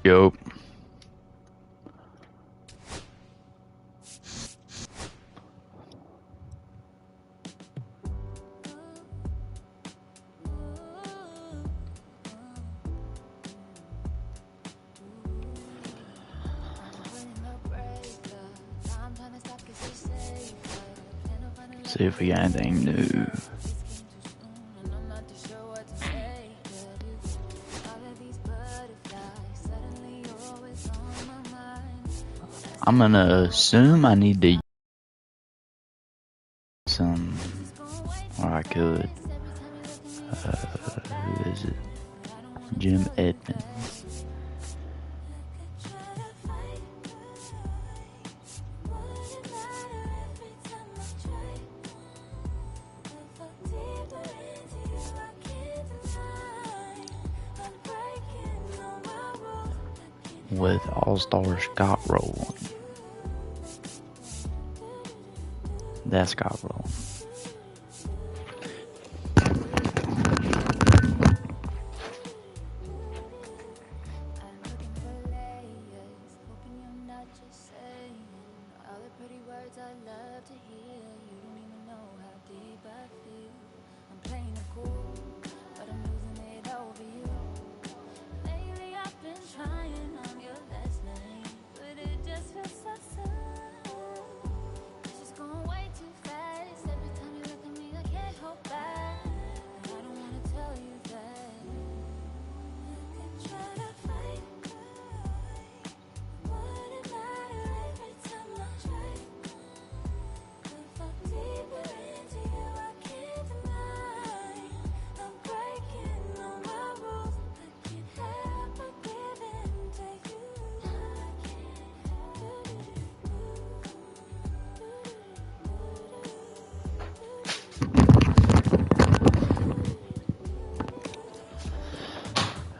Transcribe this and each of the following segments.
Yo. See if we got anything new. I'm gonna assume I need to use some, or I could. Who is it? Jim Edmonds. With All-Star Scott Rowland. That's Scott Rowland.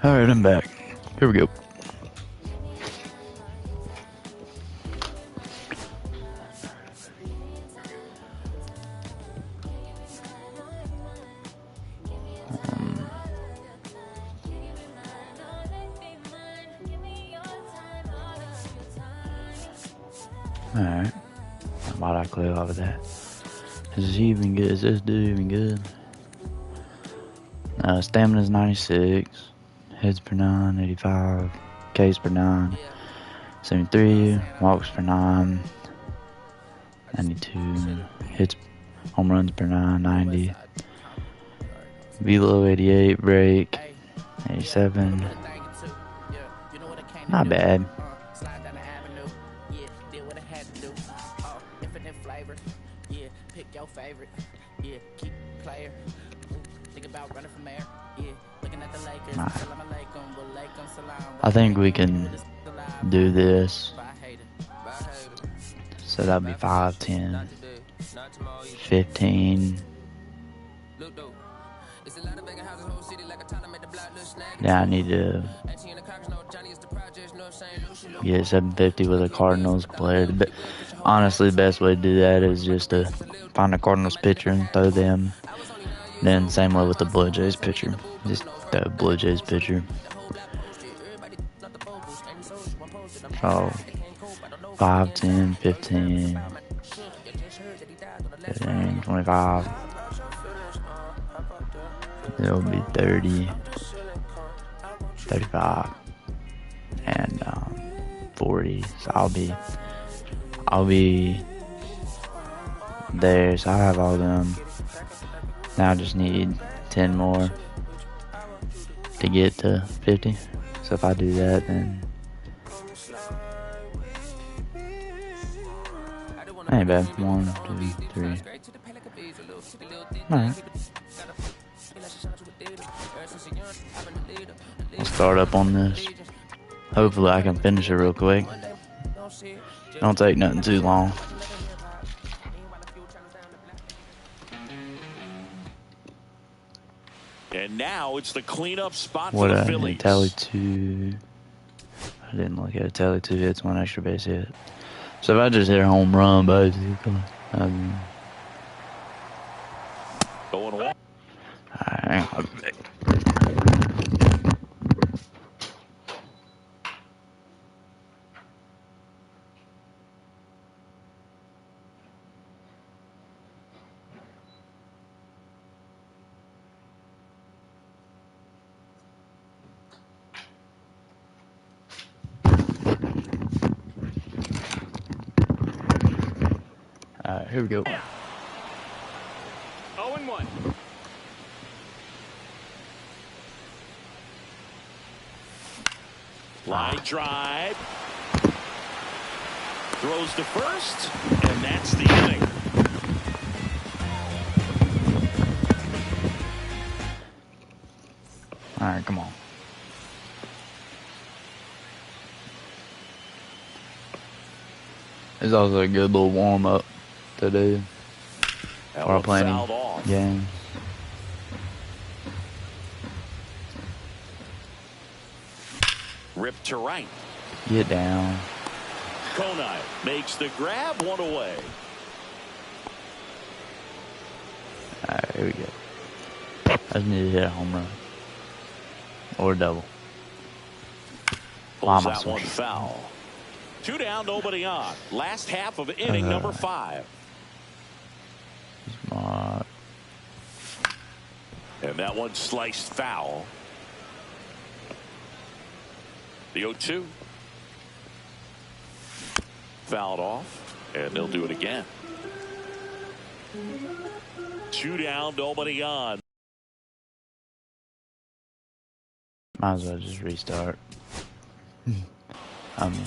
Alright, I'm back. Here we go. Alright. How about I clear off of that? Is he even good? Is this dude even good? Stamina's 96. Heads per 9, 85. Ks per 9. 73. Walks per 9. 92. Hits, home runs per 9, 90. Velo 88. Break 87. Not bad. I think we can do this. So that'll be 5, 10, 15. Yeah, I need to get 750 with a Cardinals player. But honestly, the best way to do that is just to find a Cardinals pitcher and throw them. Then same way with the Blue Jays pitcher. Just throw a Blue Jays pitcher. So 5, 10, 15, 15, 25. It'll be 30, 35, and 40. So I'll be there. So I have all them. Now I just need 10 more to get to 50. So if I do that, then ain't bad. 1, 2, 3. Alright. I'll start up on this. Hopefully I can finish it real quick. Don't take nothing too long. And now it's the cleanup spot What for the I Phillies. need, tally 2. I didn't look at it. Tally 2 hits, 1 extra base hit. So if I just hit a home run, basically. Going along. Alright. Alright, here we go. 0-1. Line drive. Throws to first, and that's the inning. Alright, come on. It's also a good little warm-up to do for our planning game. Ripped to right. Get down. Konai makes the grab, one away. Alright, here we go. I just need to hit a home run. Or a double. Pulls that one foul. 2 down, nobody on. Last half of inning number 5. Smart. And that one sliced foul. The 0-2. Fouled off, and they'll do it again. 2 down, nobody on. Might as well just restart. I mean,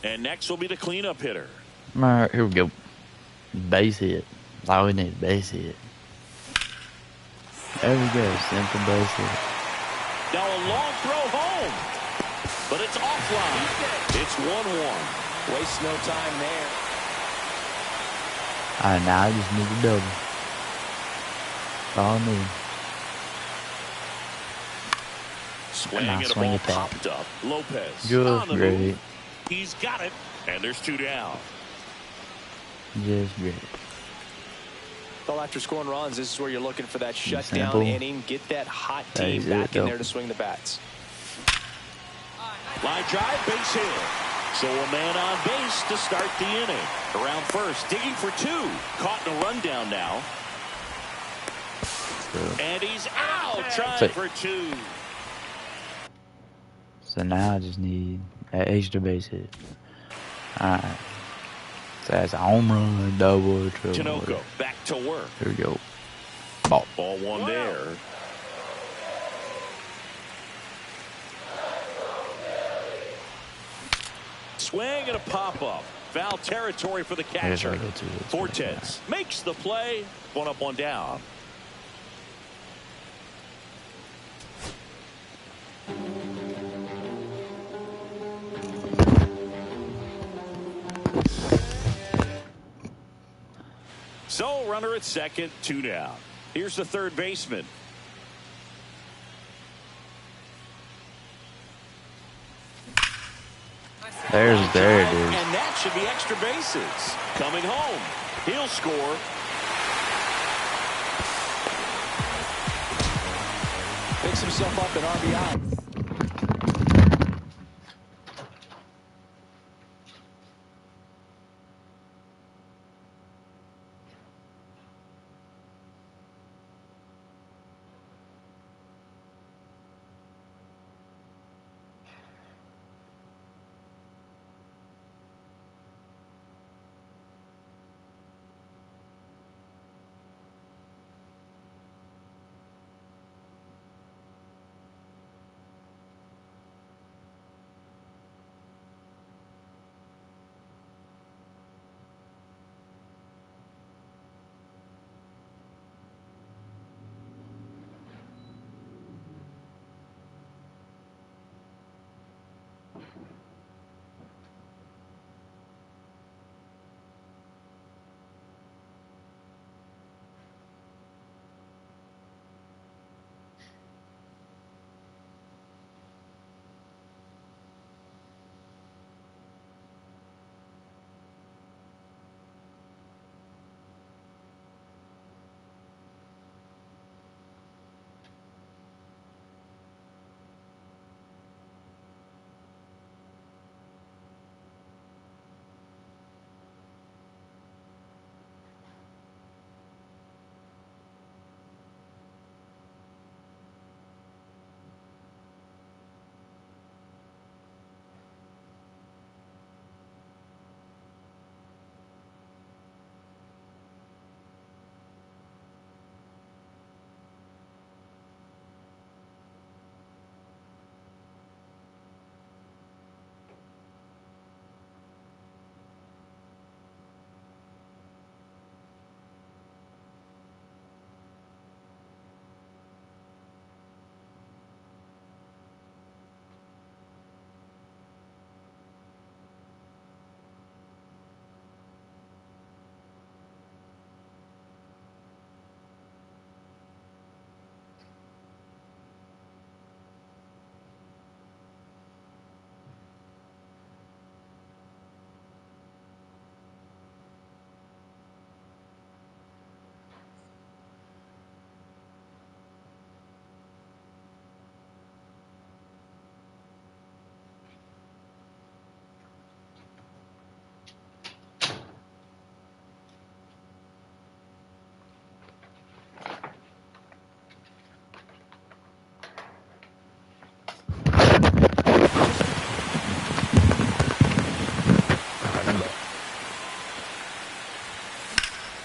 and next will be the cleanup hitter. alright, here we go. Base hit. That's all we need, base hit. There we go, simple base hit. Now a long throw home, but it's offline. It's 1-1. Waste no time there. Alright, now I just need a double. That's all I need. Swing Now and a swing ball it back. popped up. Lopez Good, on the great. move. He's got it, and there's 2 down. Just great. Well, after scoring runs, this is where you're looking for that shutdown Simple. inning. Get that hot team That's back it, in go. there to swing the bats. Line drive, base hit. So a man on base to start the inning. Around first, digging for 2. Caught in a rundown now. And he's out, trying for 2. So now I just need that extra base hit. Alright. So that's a home run, double, triple. Tinoco back to work. Here we go. Ball. Ball one there. Swing and a pop-up. Foul territory for the catcher. Fortes makes the play. 1 up, 1 down. So runner at second, 2 down. Here's the third baseman. There it is. And that should be extra bases. Coming home. He'll score. Picks himself up an RBI.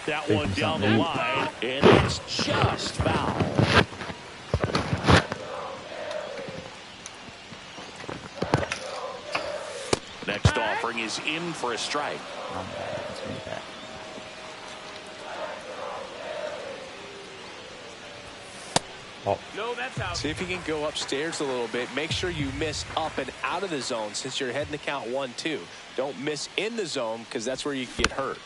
that Taking one down the something to eat. line, and it's just foul. Next offering is in for a strike. Let's do that. Oh, No, that's out. See if you can go upstairs a little bit. Make sure you miss up and out of the zone since you're heading to count 1-2. Don't miss in the zone because that's where you can get hurt.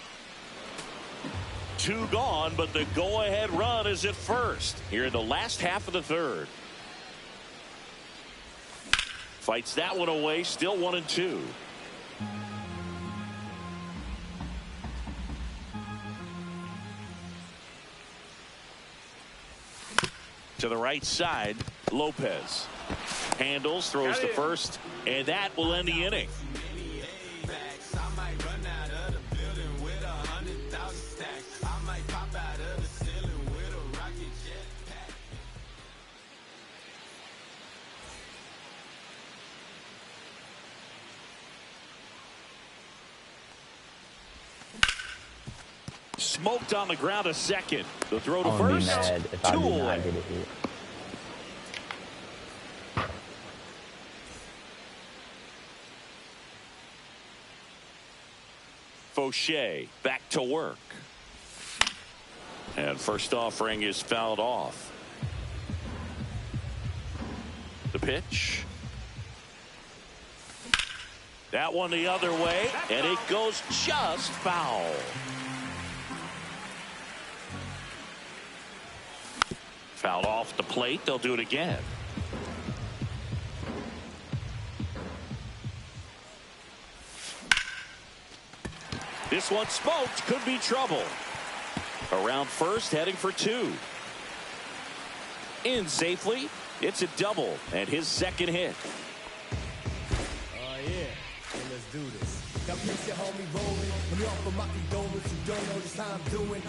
2 gone, but the go-ahead run is at first here in the last half of the third. Fights that one away, still 1-2. To the right side, Lopez handles, throws to first, and that will end the inning. Smoked on the ground a second. The throw to I wouldn't be first. mad if I 2 did away. not get a hit. Fauché back to work. And first offering is fouled off. The pitch. That one the other way, and it goes just foul. Fouled off the plate. They'll do it again. This one smoked. Could be trouble. Around first, heading for 2. In safely. It's a double and his second hit. Yeah, well, let's do this. Got picture homie rolling. Let me offer my condolences. You don't know just how I'm doing.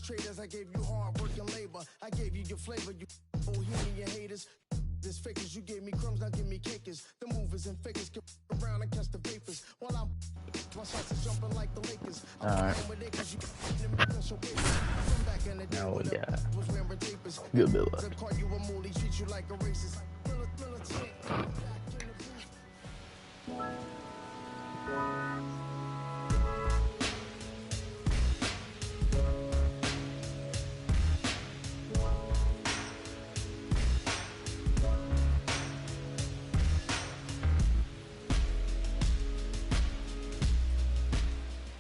Traders, I gave you hard work and labor. I gave you your flavor. You bohemian haters. This fakers, you gave me crumbs, now give me cakers. The movers and fakers get around and catch the vapors. While I'm my shots are jumping like the Lakers. Alright. Now we got good bit left.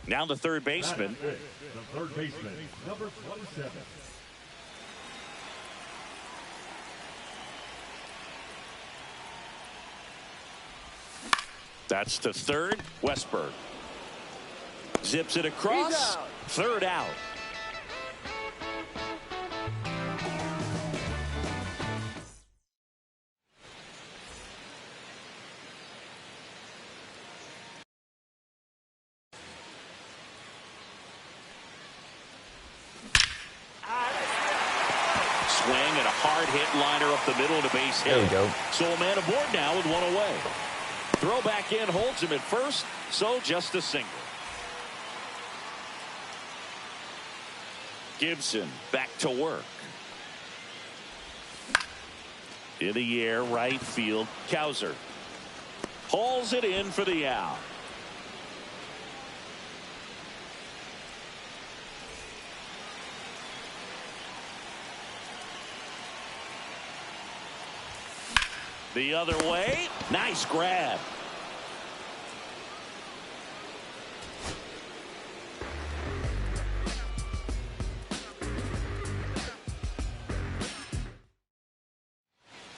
Now the third baseman. The third baseman, number 27. That's to third. Westburg zips it across. Third out. Swing and a hard hit liner up the middle of the base hit. There we go. So a man aboard now with 1 away. Throw back in holds him at first, so just a single. Gibson back to work. In the air, right field, Cowser hauls it in for the out. The other way. Nice grab.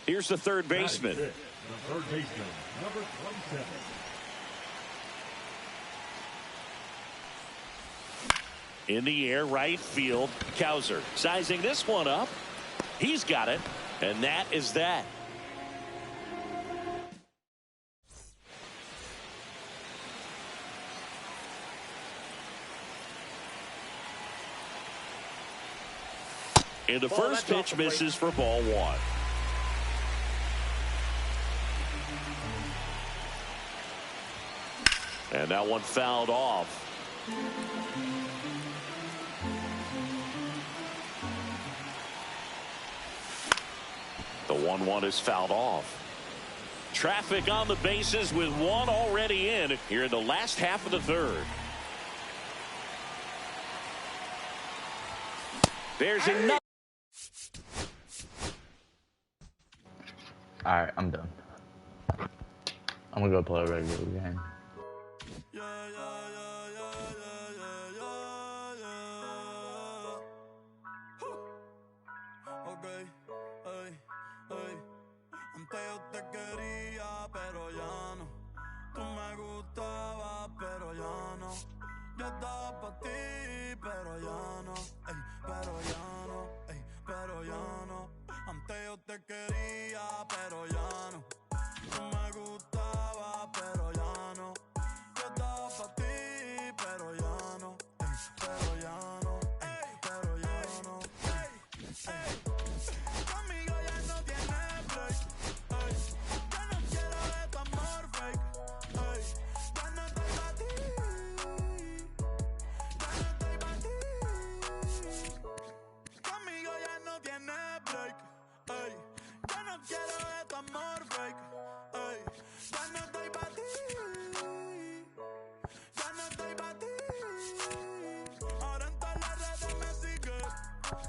Here's the third baseman. The third baseman, number 27. In the air, right field, Cowser sizing this one up. He's got it, and that is that. And the first pitch misses for ball one. And that one fouled off. The 1-1 is fouled off. Traffic on the bases with one already in here in the last half of the third. There's another. All right, I'm done. I'm gonna go play a regular game. Okay, antes yo te quería, pero ya no. Tú me gustabas, pero ya no. Yo estaba pa' ti, pero ya no. Pero ya no, pero ya no. Antes yo te quería, pero ya no. Tú me gustabas, pero ya no. Yo estaba pa' ti, pero ya no. Pero ya no, pero ya no. Conmigo ya no tienes break. Ya no quiero de tu amor fake. Ya no estoy pa' ti. Ya no estoy pa' ti. Conmigo ya no tienes break. Ya no quiero de tu amor fake. Ya no estoy pa' ti. Ya no estoy pa' ti. Ahora en todas las redes me sigue.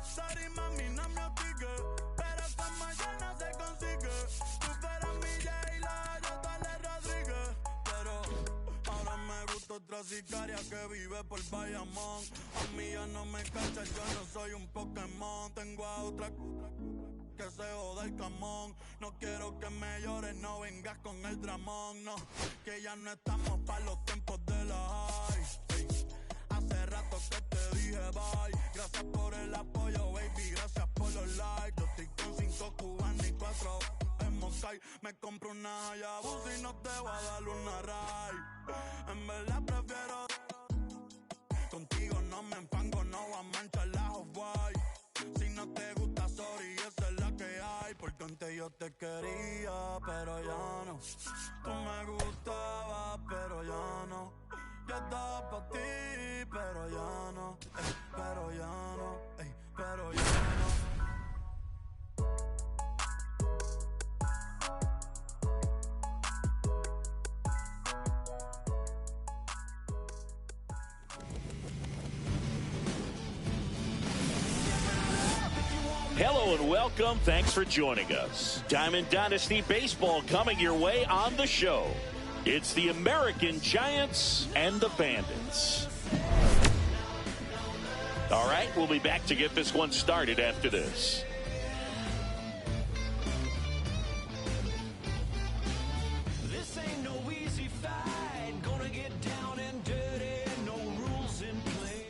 Sorry mami, no me hostige, pero como ya no se consigue. Tú fueras mi J-Lo, yo Dale Rodríguez. Pero ahora me gusta otra sicaria que vive por Bayamón. A mí ya no me cachas, yo no soy un Pokémon. Tengo a otra que se joda el camón. No quiero que me llores, no vengas con el dramón. No, que ya no estamos pa' los tiempos de la high. Hace rato que te dije bye. Gracias por el apoyo, baby, gracias por los likes. Yo estoy con 5 cubanos y 4 en Moscay. Me compro una Hayabusa y no te voy a dar una ride. En verdad prefiero contigo, no me enfango, no voy a manchar la Off-White. Si no te gusta, sorry, esa es la que hay. Porque antes yo te quería, pero ya no. Tú me gustabas, pero ya no. Yo estaba pa' ti, pero ya no. Pero ya no, pero ya no. Hello and welcome. Thanks for joining us. Diamond Dynasty Baseball coming your way on the show. It's the American Giants and the Bandits. All right, we'll be back to get this one started after this. This ain't no easy fight. Gonna get down and dirty. No rules in play.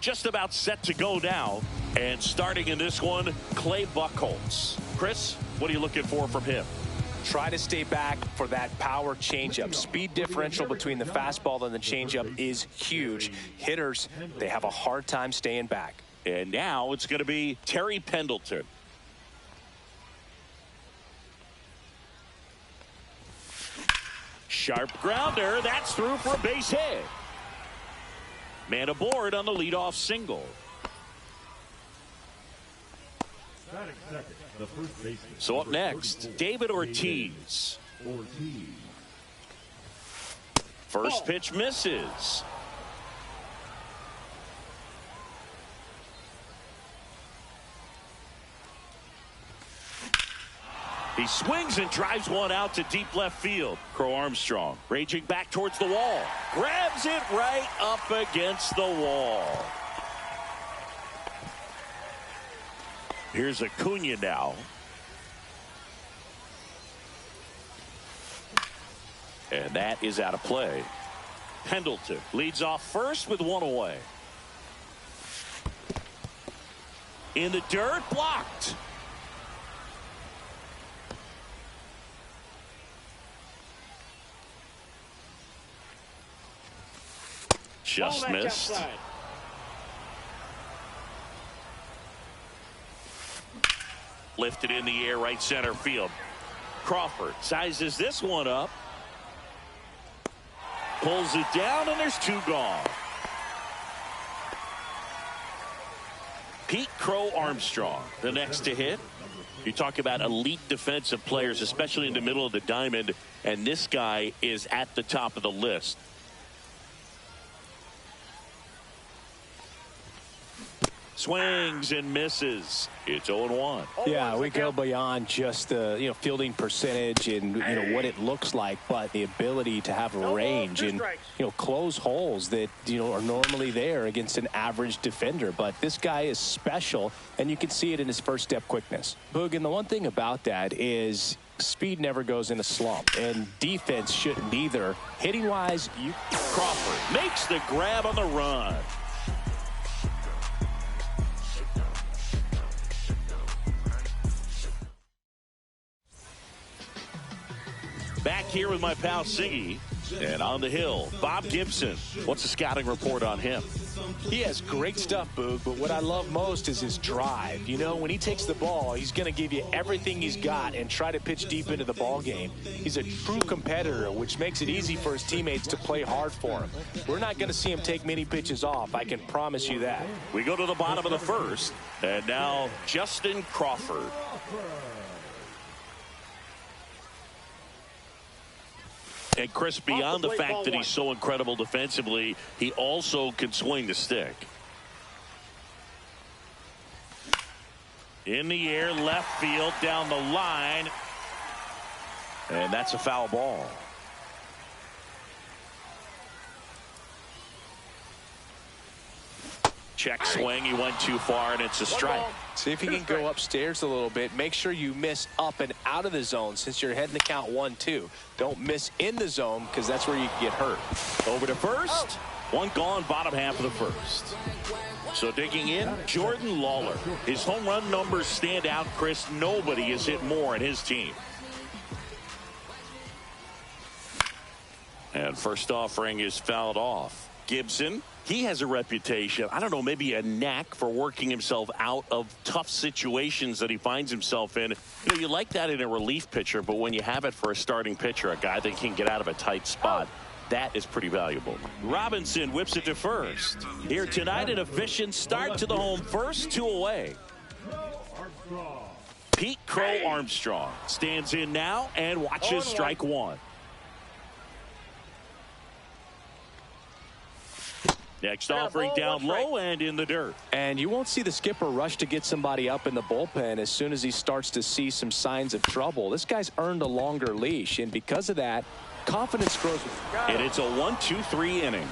Just about set to go now. And starting in this one, Clay Buchholz. Chris, what are you looking for from him? Try to stay back for that power changeup. Speed differential between the fastball and the changeup is huge. Hitters, they have a hard time staying back. And now it's going to be Terry Pendleton. Sharp grounder. That's through for a base hit. Man aboard on the leadoff single. Batting second, the first baseman. So up next, David Ortiz. First pitch misses. He swings and drives one out to deep left field. Crow Armstrong raging back towards the wall. Grabs it right up against the wall. Here's Acuna now. And that is out of play. Pendleton leads off first with one away. In the dirt, blocked. Just missed. Lifted in the air, right center field. Crawford sizes this one up. Pulls it down, and there's 2 gone. Pete Crow Armstrong, the next to hit. You talk about elite defensive players, especially in the middle of the diamond, and this guy is at the top of the list. Swings and misses. It's 0-1. Yeah, we go beyond just the fielding percentage and what it looks like, but the ability to have a range and close holes that are normally there against an average defender. But this guy is special, and you can see it in his first step quickness. Boog, and the one thing about that is speed never goes in a slump, and defense shouldn't either. Hitting wise, Crawford makes the grab on the run. Back here with my pal Siggy, and on the hill, Bob Gibson. What's the scouting report on him? He has great stuff, Boog, but what I love most is his drive. When he takes the ball, he's going to give you everything he's got and try to pitch deep into the ball game. He's a true competitor, which makes it easy for his teammates to play hard for him. We're not going to see him take many pitches off, I can promise you that. We go to the bottom of the first, and now Justin Crawford. And Chris, beyond the fact that he's so incredible defensively, he also can swing the stick. In the air, left field, down the line. And that's a foul ball. Check swing, he went too far, and it's a strike. See if you can go upstairs a little bit. Make sure you miss up and out of the zone since you're heading to count 1-2. Don't miss in the zone because that's where you can get hurt. Over to first. One gone, bottom half of the first. So digging in, Jordan Lawler. His home run numbers stand out, Chris. Nobody has hit more in his team. And first offering is fouled off. Gibson, he has a reputation, I don't know, maybe a knack for working himself out of tough situations that he finds himself in. You like that in a relief pitcher, but when you have it for a starting pitcher, a guy that can get out of a tight spot, that is pretty valuable. Robinson whips it to first. Here tonight, an efficient start to the home first, 2 away. Pete Crow Armstrong stands in now and watches strike 1. Next offering down low and in the dirt. And you won't see the skipper rush to get somebody up in the bullpen as soon as he starts to see some signs of trouble. This guy's earned a longer leash, and because of that, confidence grows. And it's a 1-2-3 inning.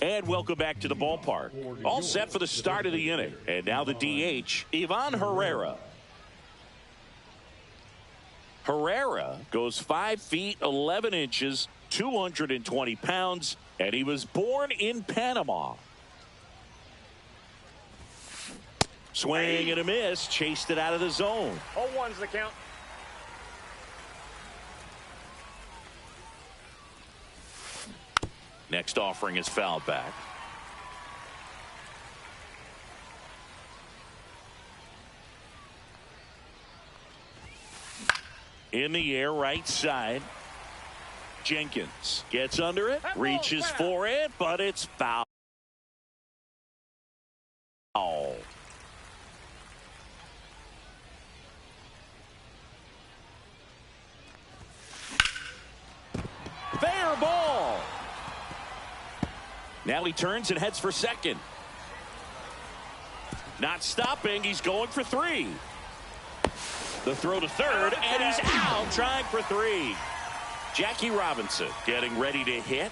And welcome back to the ballpark. All set for the start of the inning. And now the DH, Ivan Herrera. Herrera goes 5 feet 11 inches, 220 pounds, and he was born in Panama. Swing and a miss, chased it out of the zone. 0-1's the count. Next offering is fouled back. In the air, right side. Jenkins gets under it, reaches for it, but it's foul. Fair ball. Now he turns and heads for second. Not stopping. He's going for 3. The throw to third, and he's out trying for 3. Jackie Robinson getting ready to hit.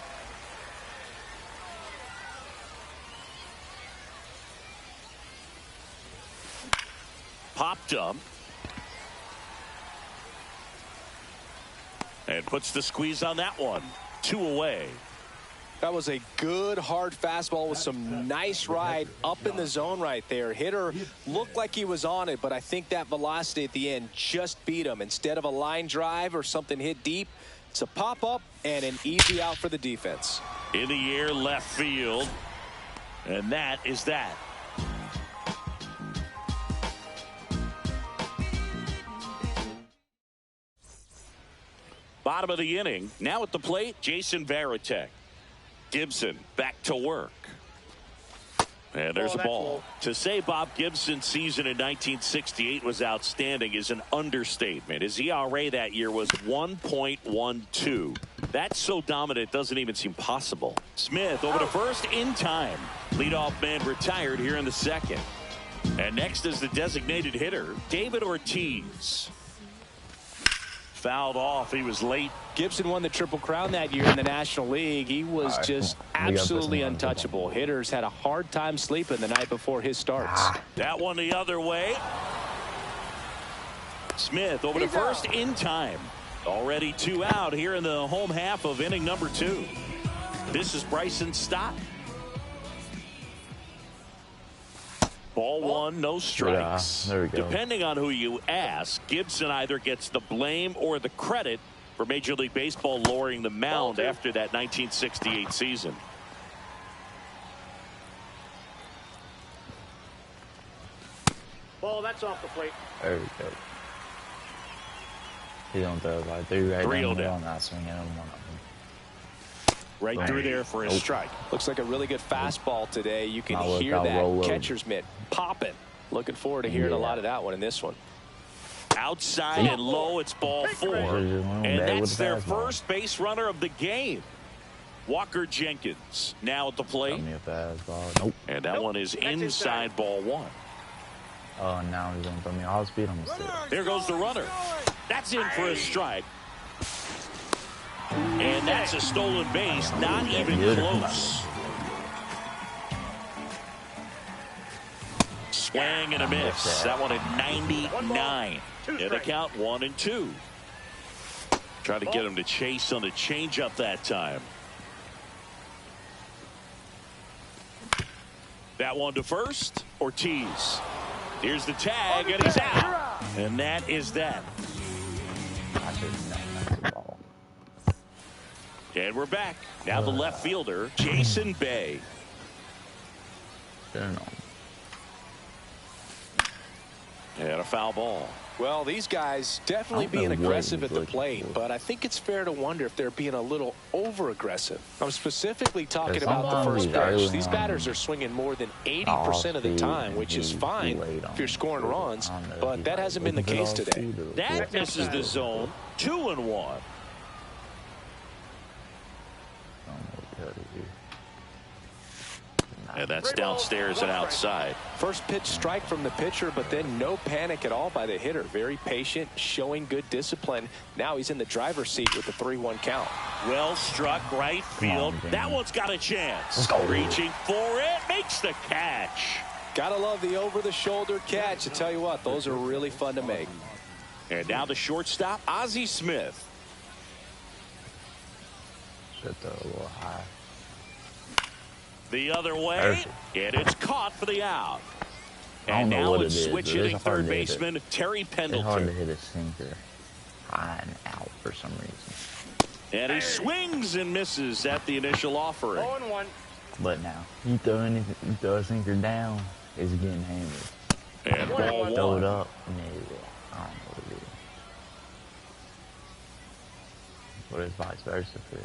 Popped up. And puts the squeeze on that one. 2 away. That was a good, hard fastball with some nice ride up in the zone right there. Hitter looked like he was on it, but I think that velocity at the end just beat him. Instead of a line drive or something hit deep, it's a pop-up and an easy out for the defense. In the air, left field. And that is that. Bottom of the inning. Now at the plate, Jason Varitek. Gibson back to work. And there's a ball. To say Bob Gibson's season in 1968 was outstanding is an understatement. His ERA that year was 1.12. That's so dominant it doesn't even seem possible. Smith over to first in time. Leadoff man retired here in the second. And next is the designated hitter, David Ortiz. Fouled off. He was late. Gibson won the Triple Crown that year in the National League. He was just absolutely untouchable. Hitters had a hard time sleeping the night before his starts. That one the other way. Smith over to first in time. Already 2 out here in the home half of inning number 2. This is Bryson Stott. Ball 1, no strikes. There we go. Depending on who you ask, Gibson either gets the blame or the credit for Major League Baseball lowering the mound after that 1968 season. Ball, that's off the plate. There we go. He don't throw like 3 right Three-oh down down. the not swinging on one of them. Right through there for a strike. Looks like a really good fastball today. You can I'll hear roll that over. catcher's mitt popping. Looking forward to hearing a lot of that one in this one. Outside and low, it's ball 4. And that's their first base runner of the game. Walker Jenkins now at the plate. Throw me a fastball. Nope. And that one is inside ball 1. Oh, now he's going to throw me all speed on the stick. There goes the runner. That's in for a strike. And that's a stolen base, not even close. Swing and a miss. That one at 99. And the count 1-2. Trying to get him to chase on the changeup that time. That one to first. Ortiz. Here's the tag, and he's out. And that is that. I should have known that's the ball. And we're back. Now the left fielder, Jason Bay. Don't know. And a foul ball. Well, these guys definitely I don't being know what aggressive he's at the looking plate, for. but I think it's fair to wonder if they're being a little over-aggressive. I'm specifically talking about the sometimes first early pitch. These on, batters are swinging more than 80% of the time, which is fine late on if you're scoring the field. runs, I don't know if but he's that like hasn't been the looking for case all today. speed or That what. misses the zone. 2-1. I don't know what to do here. And that's downstairs and outside. First pitch strike from the pitcher, but then no panic at all by the hitter. Very patient, showing good discipline. Now he's in the driver's seat with the 3-1 count. Well struck right field. Damon. That one's got a chance. Let's go. Reaching for it. Makes the catch. Gotta love the over-the-shoulder catch. I tell you what, those are really fun to make. And now the shortstop, Ozzie Smith. Should throw a little high. The other way. Perfect. And it's caught for the out. I don't And know now what it's it is, switch but it's hitting hard third to hit it. baseman Terry It's hard to Pendleton. hit a sinker high and out for some reason. And he swings and misses at the initial offering. 0-1. But now, you throw a sinker down, it's getting hammered. And ball Throw it 1. up, no. I don't know what it is. What is vice versa for?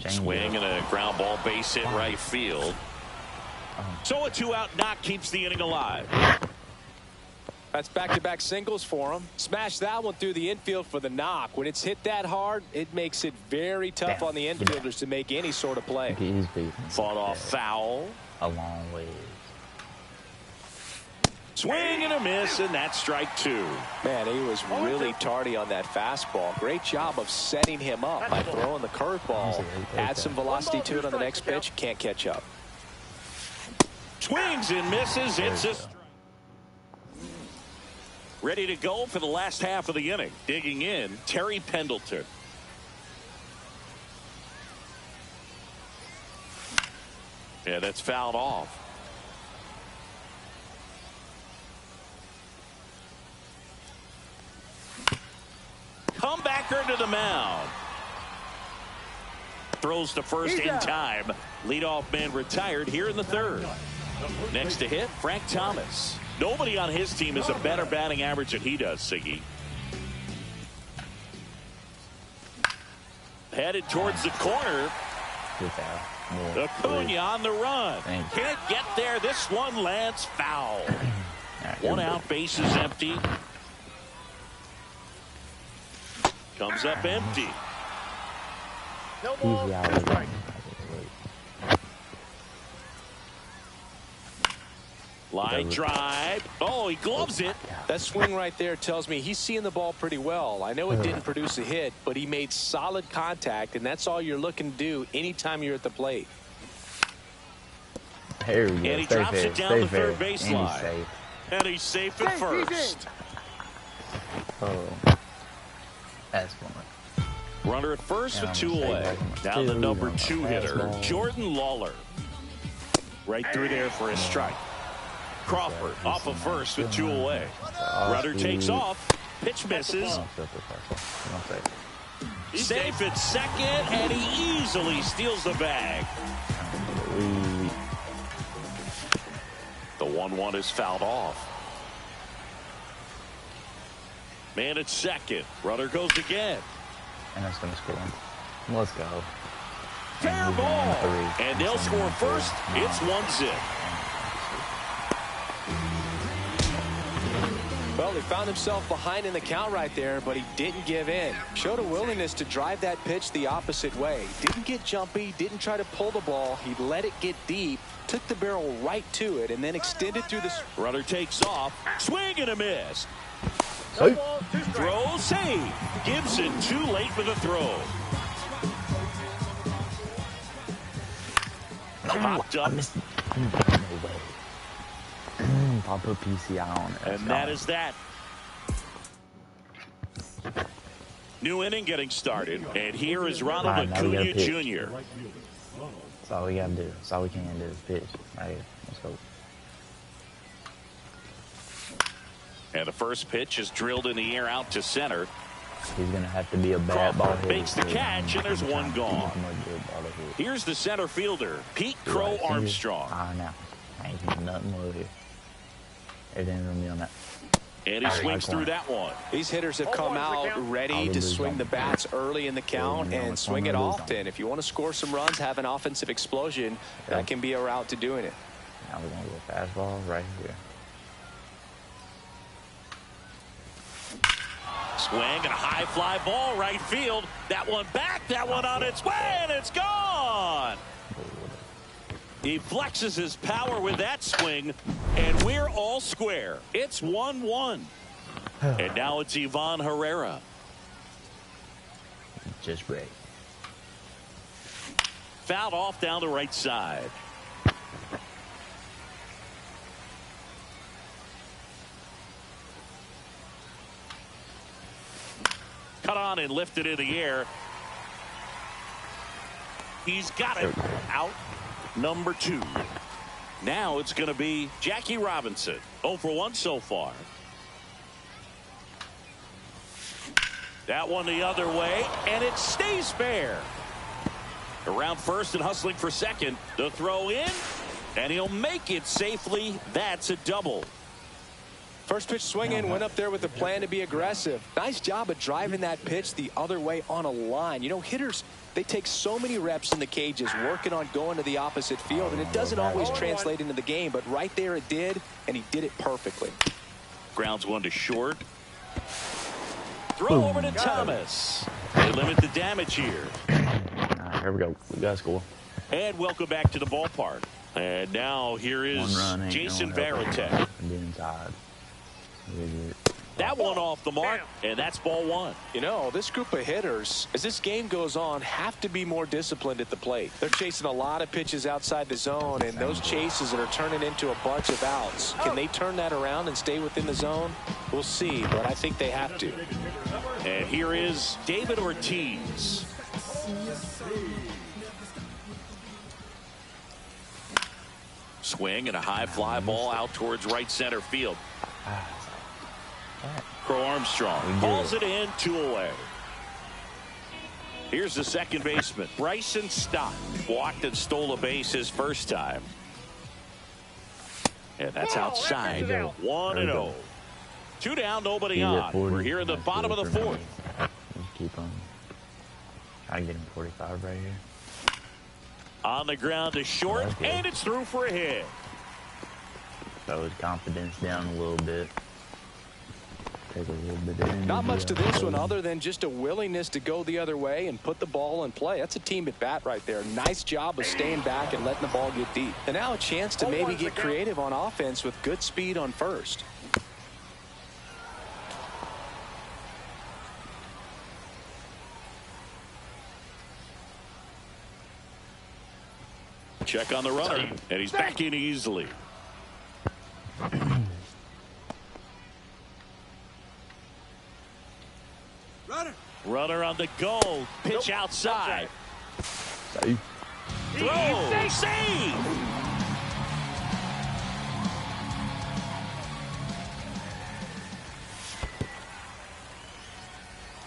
Swing and a ground ball base hit right field. So a 2-out knock keeps the inning alive. That's back-to-back singles for him. Smash that one through the infield for the knock. When it's hit that hard, it makes it very tough Damn. on the infielders to make any sort of play. He's beating. Fought off foul. A long way. Swing and a miss, and that's strike 2. Man, he was really tardy on that fastball. Great job of setting him up by throwing the curveball. Add some velocity to it on the next pitch. Can't catch up. Swings and misses. It's a strike. Ready to go for the last half of the inning. Digging in, Terry Pendleton. Yeah, that's fouled off. Comebacker to the mound. Throws to first in time. Leadoff man retired here in the third. Next to hit, Frank Thomas. Nobody on his team has a better batting average than he does, Siggy. Headed towards the corner. Acuna on the run. Can't get there. This one lands foul. One out, base is empty. Comes up empty. No ball, 2 strikes. Line drive. Oh, he gloves it. That swing right there tells me he's seeing the ball pretty well. I know it didn't produce a hit, but he made solid contact, and that's all you're looking to do anytime you're at the plate. Here we go. And he drops it down the third baseline. And he's safe at first. Oh, that's fun. Runner at first with 2 away. Now the number 2 hitter, Jordan Lawler. Right through there for a strike. Crawford off of first with 2 away. Runner takes off. Pitch misses. Safe at second, and he easily steals the bag. The 1-1 is fouled off. Man at second. Runner goes again. And that's going to score. Let's go. Fair ball. And they'll score first. It's 1-0. Well, he found himself behind in the count right there, but he didn't give in. Showed a willingness to drive that pitch the opposite way. Didn't get jumpy, didn't try to pull the ball. He let it get deep, took the barrel right to it, and then extended through the... Runner takes off. Swing and a miss. No ball, 2 strikes. Throw, save. Gibson too late for the throw. Popped up. No way. I'll put PCI on it. And that is that. New inning getting started. And here is Ronald Acuna Jr. That's all we got to do. That's all we can do is pitch. Right here. Let's go. And the first pitch is drilled in the air out to center. He's going to have to be a bad ball hitter. Makes the catch, and there's one gone. Here's the center fielder, Pete Crow Armstrong. Now. I ain't doing nothing more here. It ain't going to be on that. And he swings through that one. These hitters have come out ready to swing the bats early in the count and swing it often. If you want to score some runs, have an offensive explosion, that can be a route to doing it. Now we're going to go fastball right here. Swing and a high fly ball right field. That one back, that one on its way, and it's gone. He flexes his power with that swing, and we're all square. It's 1-1. And now it's Ivan Herrera. Just break. Fouled off down the right side. Cut on and lifted in the air. He's got it. Out number 2. Now it's going to be Jackie Robinson. 0 for 1 so far. That one the other way, and it stays fair. Around first and hustling for second. The throw in, and he'll make it safely. That's a double. First pitch swinging, went up there with a plan to be aggressive. Nice job of driving that pitch the other way on a line. You know, hitters, they take so many reps in the cages working on going to the opposite field, and it doesn't always translate into the game, but right there it did, and he did it perfectly. Grounds one to short. Throw over to Thomas. They limit the damage here. Here we go. We got to score. And welcome back to the ballpark. And now here is Jason Varitek. That one off the mark, and that's ball 1. You know, this group of hitters, as this game goes on, have to be more disciplined at the plate. They're chasing a lot of pitches outside the zone, and those chases that are turning into a bunch of outs. Can they turn that around and stay within the zone? We'll see, but I think they have to. And here is David Ortiz. swing and a high fly ball out towards right center field. Crow Armstrong hauls it in, 2 away. Here's the second baseman, Bryson Stott. Walked and stole a base his first time. And that's outside. 1-0. 2 down, nobody on. We're here in the bottom of the 4th. Just keep on. Try to get him 45 right here. On the ground to short, and it's through for a hit. So his confidence down a little bit. Take a little bit of energy. Not much to this one other than just a willingness to go the other way and put the ball in play. That's a team at bat right there. Nice job of staying back and letting the ball get deep. And now a chance to maybe get creative on offense with good speed on first. Check on the runner, and he's back in easily. Runner on the go. Pitch outside. Safe. Throw. Save.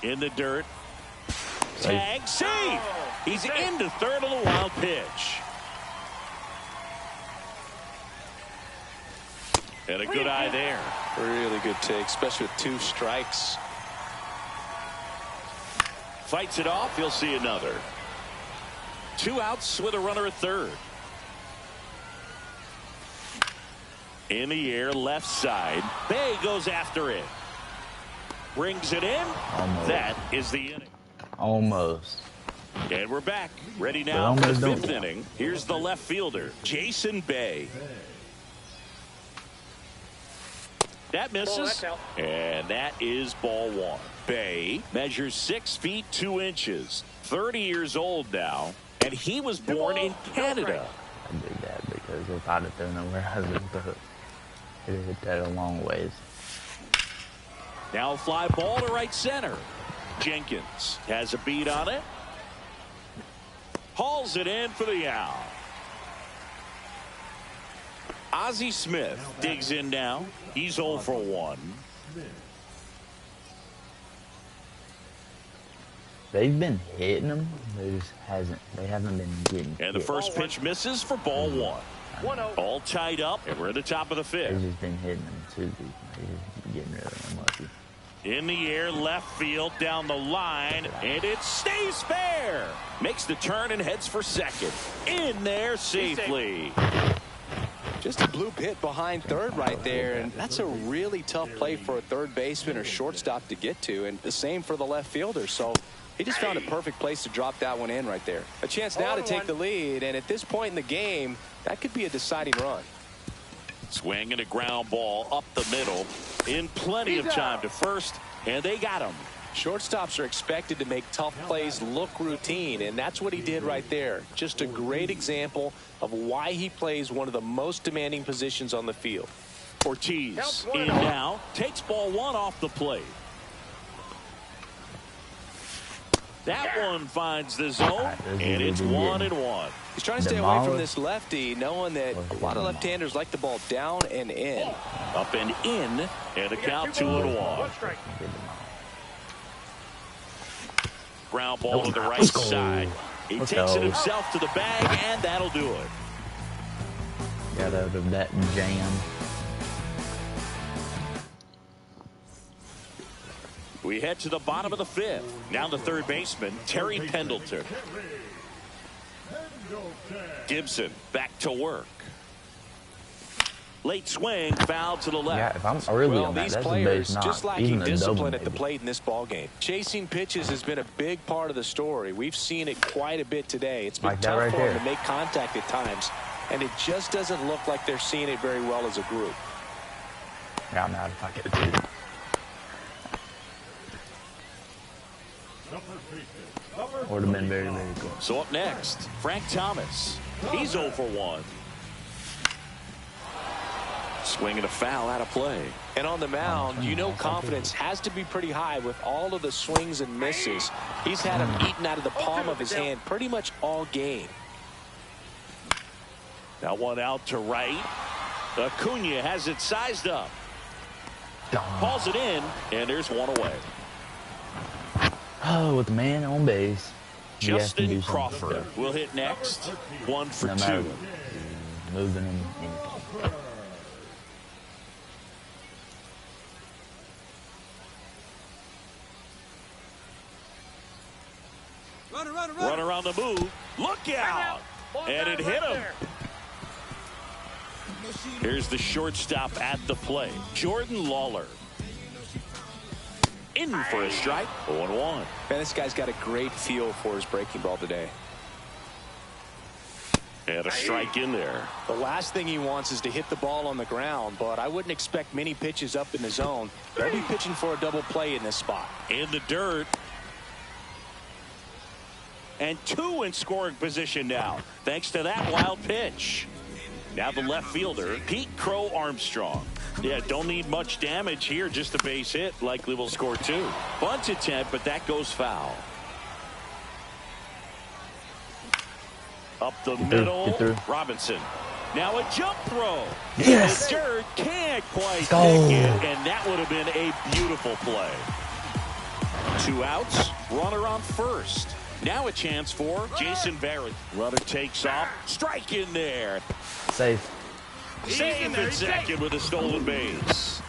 In the dirt. Tag. Save. He's into third on the wild pitch. And a good eye there. Really good take, especially with 2 strikes. Fights it off. He'll see another. 2 outs with a runner at third. In the air, left side. Bay goes after it. Brings it in. Almost. That is the inning. Almost. And we're back. Ready now for the 5th inning. Here's the left fielder, Jason Bay. That misses, and that is ball 1. Bay measures 6 feet 2 inches, 30 years old now, and he was born in Canada. I did that because if I'd have thrown over, I would have hit that a long ways. Now a fly ball to right center. Jenkins has a beat on it. Hauls it in for the out. Ozzie Smith digs in now. He's 0 for 1. They've been hitting them. They haven't been getting. And the first pitch misses for ball 1. All tied up, and we're at the top of the 5th. They've just been hitting them too deep. They're just getting really unlucky. In the air, left field, down the line, and it stays fair. Makes the turn and heads for second. In there safely. Just a bloop hit behind third right there, and that's a really tough play for a third baseman or shortstop to get to, and the same for the left fielder. So he just found a perfect place to drop that one in right there. A chance now to take the lead, and at this point in the game, that could be a deciding run. Swing and a ground ball up the middle in plenty of time to first, and they got him. Shortstops are expected to make tough plays look routine, and that's what he did right there. Just a great example of why he plays one of the most demanding positions on the field. Ortiz in now, takes ball 1 off the plate. That one finds the zone, and it's 1-1. He's trying to stay away from this lefty, knowing that a lot of left-handers like the ball down and in. Up and in, and a count 2-1. Ground ball to the right side. He takes it himself to the bag, and that'll do it. Got out of that jam. We head to the bottom of the 5th. Now the third baseman, Terry Pendleton. Gibson back to work. Late swing, foul to the left. Yeah, if I'm early on that, these that's players a base knock. just lacking discipline at the maybe. plate in this ball game. Chasing pitches has been a big part of the story. We've seen it quite a bit today. It's been Like that tough right for there. them to make contact at times, and it just doesn't look like they're seeing it very well as a group. Yeah, I'm out if I get it. Would have been very, very cool. So up next, Frank Thomas. He's 0 for 1. Swing and a foul out of play. And on the mound, you know confidence has to be pretty high with all of the swings and misses. He's had them eaten out of the palm of his hand pretty much all game. That one out to right. Acuna has it sized up. Calls it in, and there's one away. Oh, with the man on base. Justin Crawford will hit next. 1 for 2. Moving him anything. Runner on the move. Look out! And it hit him. Here's the shortstop at the plate, Jordan Lawler. In for a strike, 0-1. Man, this guy's got a great feel for his breaking ball today. And a strike in there. The last thing he wants is to hit the ball on the ground, but I wouldn't expect many pitches up in the zone. They'll be pitching for a double play in this spot. In the dirt. And 2 in scoring position now, thanks to that wild pitch. Now the left fielder, Pete Crow Armstrong. Yeah, don't need much damage here, just a base hit. Likely will score 2. Bunt attempt, but that goes foul. Up the middle, Robinson. Now a jump throw. Yes. The dirt can't quite Go. take it, and that would have been a beautiful play. 2 outs, runner on first. Now a chance for Jason Barrett. Runner takes off, strike in there. Safe. Safe at second with a stolen base.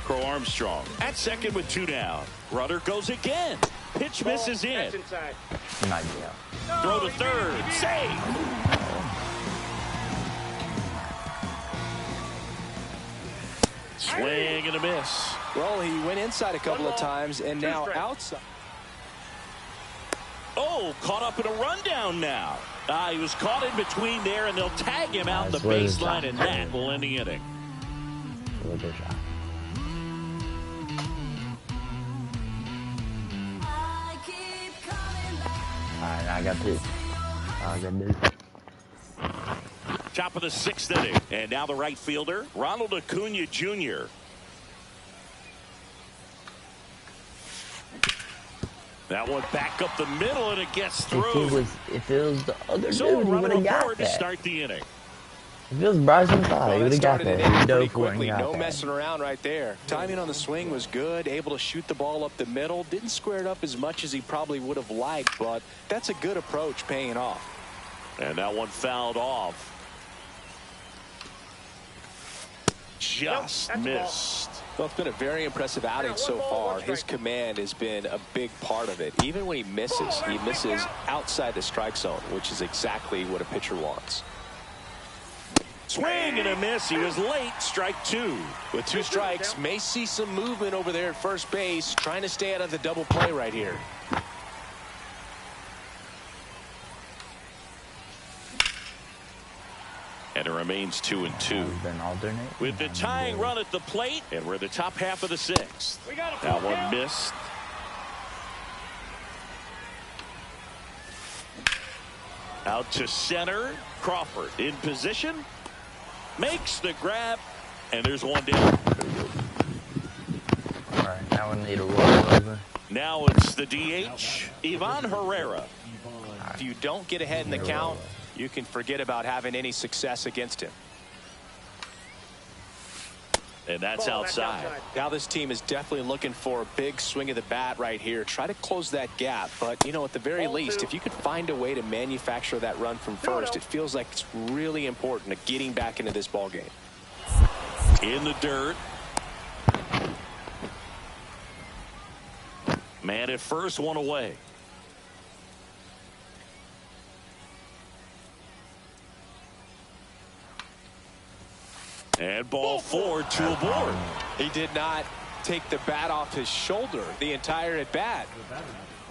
Crow Armstrong at second with 2 down. Runner goes again. Pitch misses in. He might be out. Throw to third. Save. Swing and a miss. Well, he went inside a couple of times and now outside. Oh, caught up in a rundown now. He was caught in between there, and they'll tag him out the That's where the baseline, shot and that will end the inning. Good shot. Alright, now I got 2. I got to do. Top of the 6th inning, and now the right fielder, Ronald Acuna Jr. That one back up the middle, and it gets through. If it was the other So dude, he would runner have got aboard to that. start the inning. If it was Bryson Stott, he would have got started that. it He in pretty dove for it and quickly. got No that. messing around right there. Timing on the swing was good. Able to shoot the ball up the middle. Didn't square it up as much as he probably would have liked, but that's a good approach paying off. And that one fouled off. Just missed. Well, it's been a very impressive outing so far. His command has been a big part of it. Even when he misses outside the strike zone, which is exactly what a pitcher wants. Swing and a miss. He was late. Strike 2. With 2 strikes, may see some movement over there at first base, trying to stay out of the double play right here. And it remains 2-2. Then alternate. With the tying run at the plate, and we're the top half of the 6th. That one missed. Out to center. Crawford in position. Makes the grab. And there's one down. Alright, now we need a rollover. Now it's the DH, Ivan Herrera. If you don't get ahead in the count, you can forget about having any success against him. And that's outside. Now this team is definitely looking for a big swing of the bat right here. Try to close that gap. But, you know, at the very least, if you could find a way to manufacture that run from first, it feels like it's really important to getting back into this ball game. In the dirt. Man at first, one away. And ball 4, 2 aboard. He did not take the bat off his shoulder the entire at bat.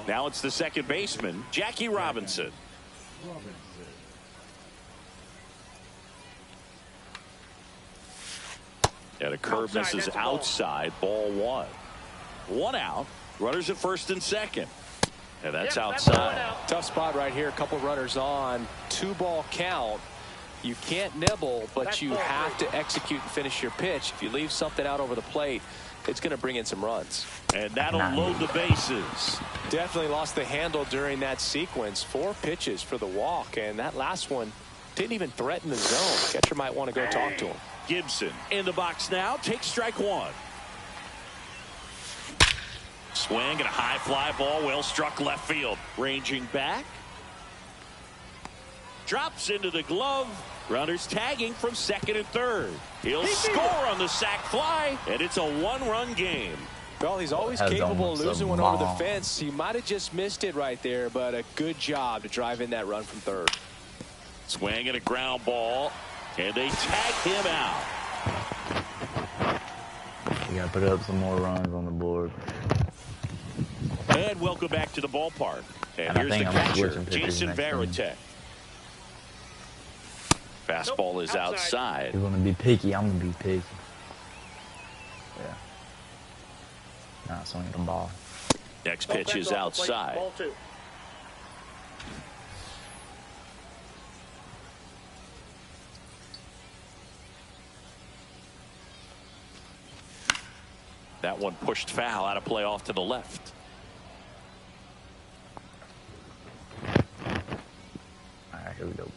Now it's the second baseman, Jackie Robinson. And a curve misses outside, ball 1. 1 out, runners at first and second. And that's outside. Tough spot right here. A couple runners on. 2-ball count. You can't nibble, but you have to execute and finish your pitch. If you leave something out over the plate, it's going to bring in some runs. And that'll load the bases. Definitely lost the handle during that sequence. 4 pitches for the walk, and that last one Didn't even threaten the zone. Catcher might want to go talk to him. Gibson in the box now. Takes strike one. Swing and a high fly ball. Well struck left field. Ranging back. Drops into the glove. Runners tagging from second and third. He'll score on the sac fly, and it's a one-run game. Well, he's always capable of losing one over the fence. He might have just missed it right there, but a good job to drive in that run from third. Swing and a ground ball, and they tag him out. You got to put up some more runs on the board. And welcome back to the ballpark. And here's the catcher, Jason Varitek. Fastball is outside. You're going to be picky. I'm going to be picky. Yeah. Not swinging the ball. Next pitch is outside. Ball two. That one pushed foul, out of play off to the left. All right, here we go.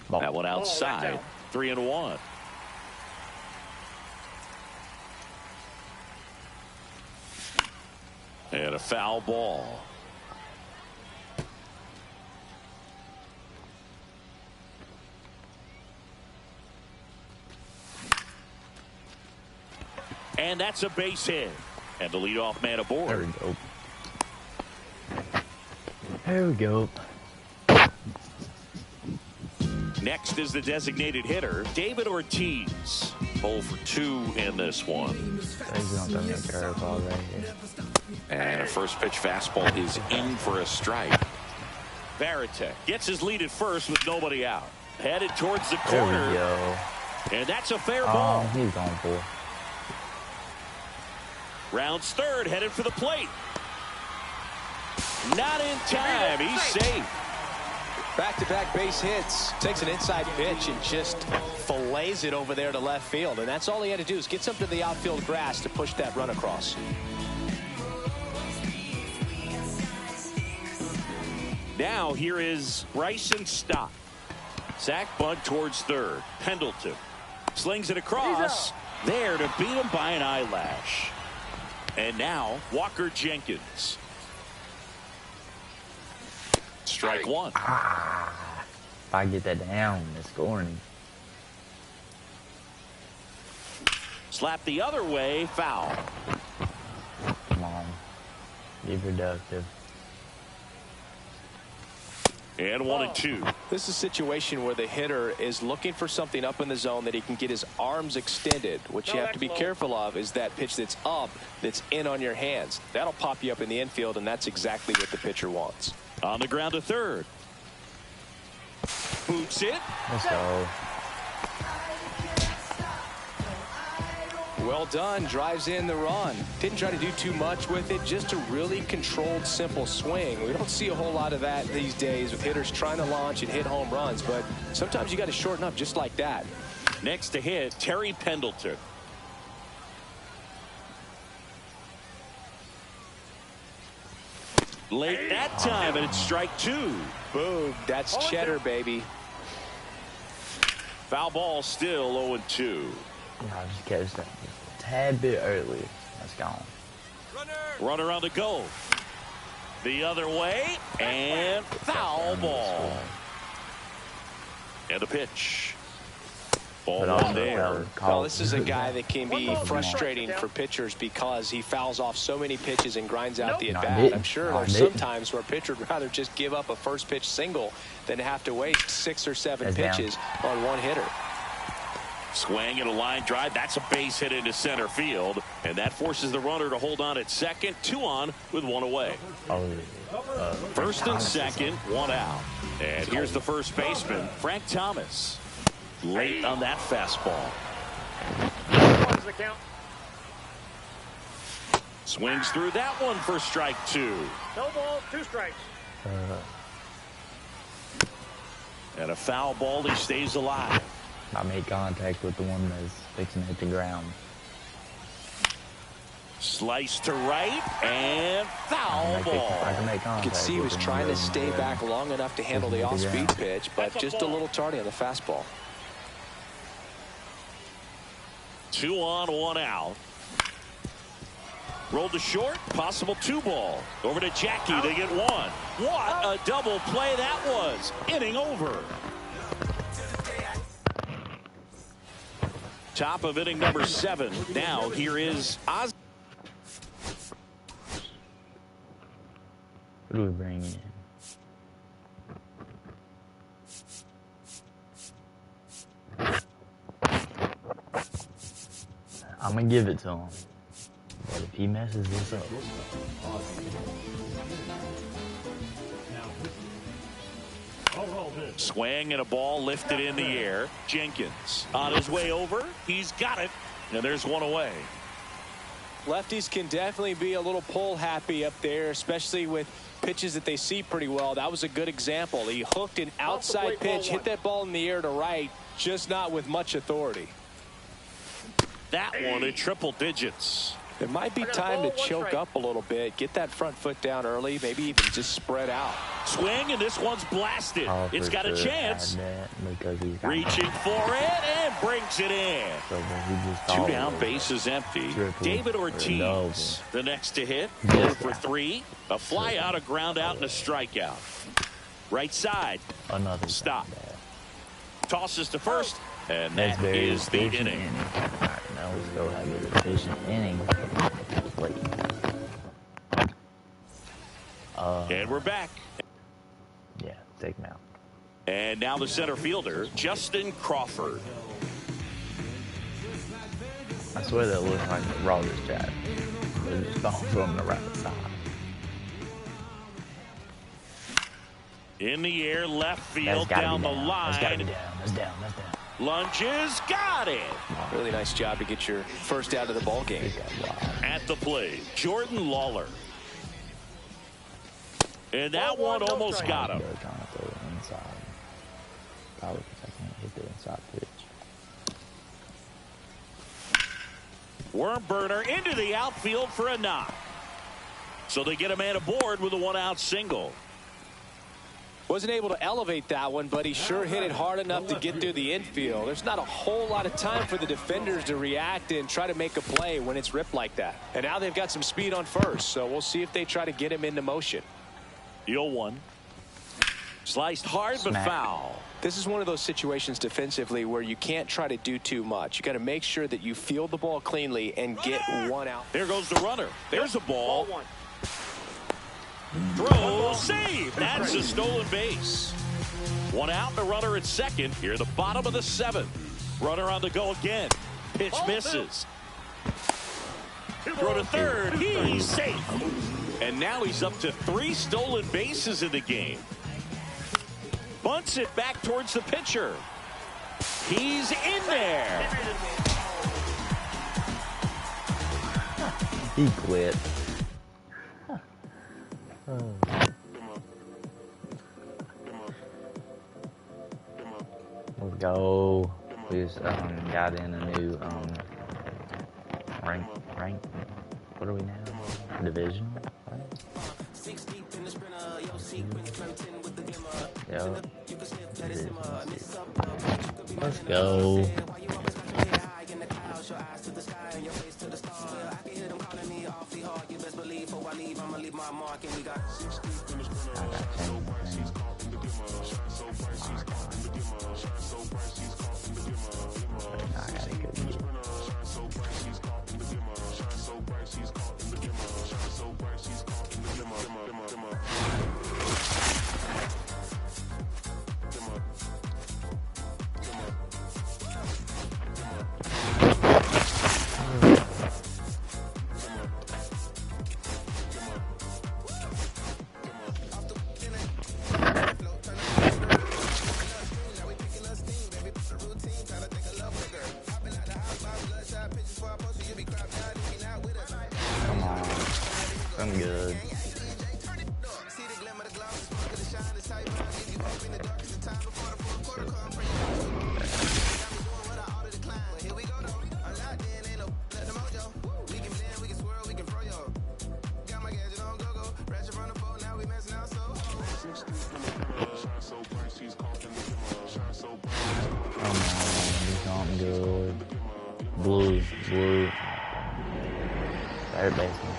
Ball. That one outside. 3-1. And a foul ball. And that's a base hit. And the leadoff man aboard. There we go. There we go. Next is the designated hitter, David Ortiz. 0 for 2 in this one. And a first pitch fastball is in for a strike. Varitek gets his lead at first with nobody out. Headed towards the corner. There we go. And that's a fair ball. He's going for. Rounds third, headed for the plate. Not in time. He's safe. Back-to-back base hits. Takes an inside pitch and just fillets it over there to left field. And that's all he had to do is get something to the outfield grass to push that run across. Now here is Bryson Stott. Sack bunt towards third. Pendleton slings it across. There to beat him by an eyelash. And now Walker Jenkins. Strike one. If I get that down, it's scoring. Slap the other way, foul. Come on. Be productive. And 1-2. This is a situation where the hitter is looking for something up in the zone that he can get his arms extended. What you have to be careful of is that pitch that's up, that's in on your hands. That'll pop you up in the infield, and that's exactly what the pitcher wants. On the ground to third. Boots it. Let's go. Well done. Drives in the run. Didn't try to do too much with it. Just a really controlled, simple swing. We don't see a whole lot of that these days with hitters trying to launch and hit home runs. But sometimes you got to shorten up just like that. Next to hit, Terry Pendleton. Late that time, and it's strike two. Boom. That's cheddar, baby. Foul ball still 0-2. I'll just catch that just a tad bit early. That's gone. Runner on the goal. The other way, and foul ball. And a pitch. Ball one there. Well, this is a guy that can be frustrating for pitchers because he fouls off so many pitches and grinds out the at-bat. I'm sure there's some times where a pitcher would rather just give up a first pitch single than have to waste 6 or 7 pitches on one hitter. Swing and a line drive. That's a base hit into center field. And that forces the runner to hold on at second. 2 on with 1 away. First and second, 1 out. And here's the first baseman, Frank Thomas. Late on that fastball. What is the count? Swings through that one for strike 2. No ball, 2 strikes. And a foul ball. He stays alive. I made contact with the one that's fixing to hit the ground. Slice to right and foul ball. You could see he was trying to stay back long enough to handle the off-speed pitch, but just a little tardy on the fastball. 2 on, 1 out. Rolled to short, possible 2 ball. Over to Jackie, they get 1. What a double play that was. Inning over. Top of inning number 7. Now here is Oz. Who do we bring in? I'm gonna give it to him. But if he messes this up, swing and a ball lifted in the air. Jenkins on his way over. He's got it. And there's 1 away. Lefties can definitely be a little pull happy up there, especially with pitches that they see pretty well. That was a good example. He hooked an outside pitch, hit that ball in the air to right, just not with much authority. That one in triple digits. It might be time to choke up a little bit, get that front foot down early, maybe even just spread out. Swing, and this one's blasted. It's got a chance. Reaching for it and brings it in. So 2 down, bases empty. David Ortiz, the next to hit. 0 for 3. A fly out, a ground out, and a strikeout. Right side. Another stop. Tosses to first, and that is the inning. Now let's go have an efficient inning. And we're back. Yeah, take him out. And now the center fielder, Justin Crawford. I swear that looks like the Rogers chat. They're just going from the right side. In the air, left field, down the line. That's gotta be down. That's down. Lunges, got it. Really nice job to get your first out of the ball game. At the plate, Jordan Lawler. And that one almost got him. They're trying to throw it inside. Probably because I can't hit the inside pitch. Worm burner into the outfield for a knock. So they get a man aboard with a 1-out single. Wasn't able to elevate that one, but he sure hit it hard enough to get through the infield. There's not a whole lot of time for the defenders to react and try to make a play when it's ripped like that. And now they've got some speed on first, so we'll see if they try to get him into motion. The 0-1. Sliced hard, but foul. This is one of those situations defensively where you can't try to do too much. You got to make sure that you field the ball cleanly and get 1 out. There goes the runner. There's a ball. Throw, save. That's a stolen base. 1 out, the runner at second. Here, the bottom of the 7th. Runner on the go again. Pitch misses. Throw to third. He's safe. And now he's up to 3 stolen bases in the game. Bunts it back towards the pitcher. He's in there. He quit. Let's go. We just got in a new rank. What are we now? Division. Right? Yeah. Let's go. I'm good. Come on, do something good. Blue. Third baseman.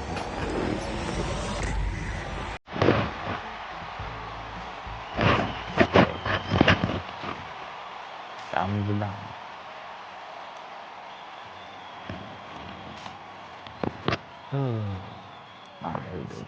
Down the down. Not very good.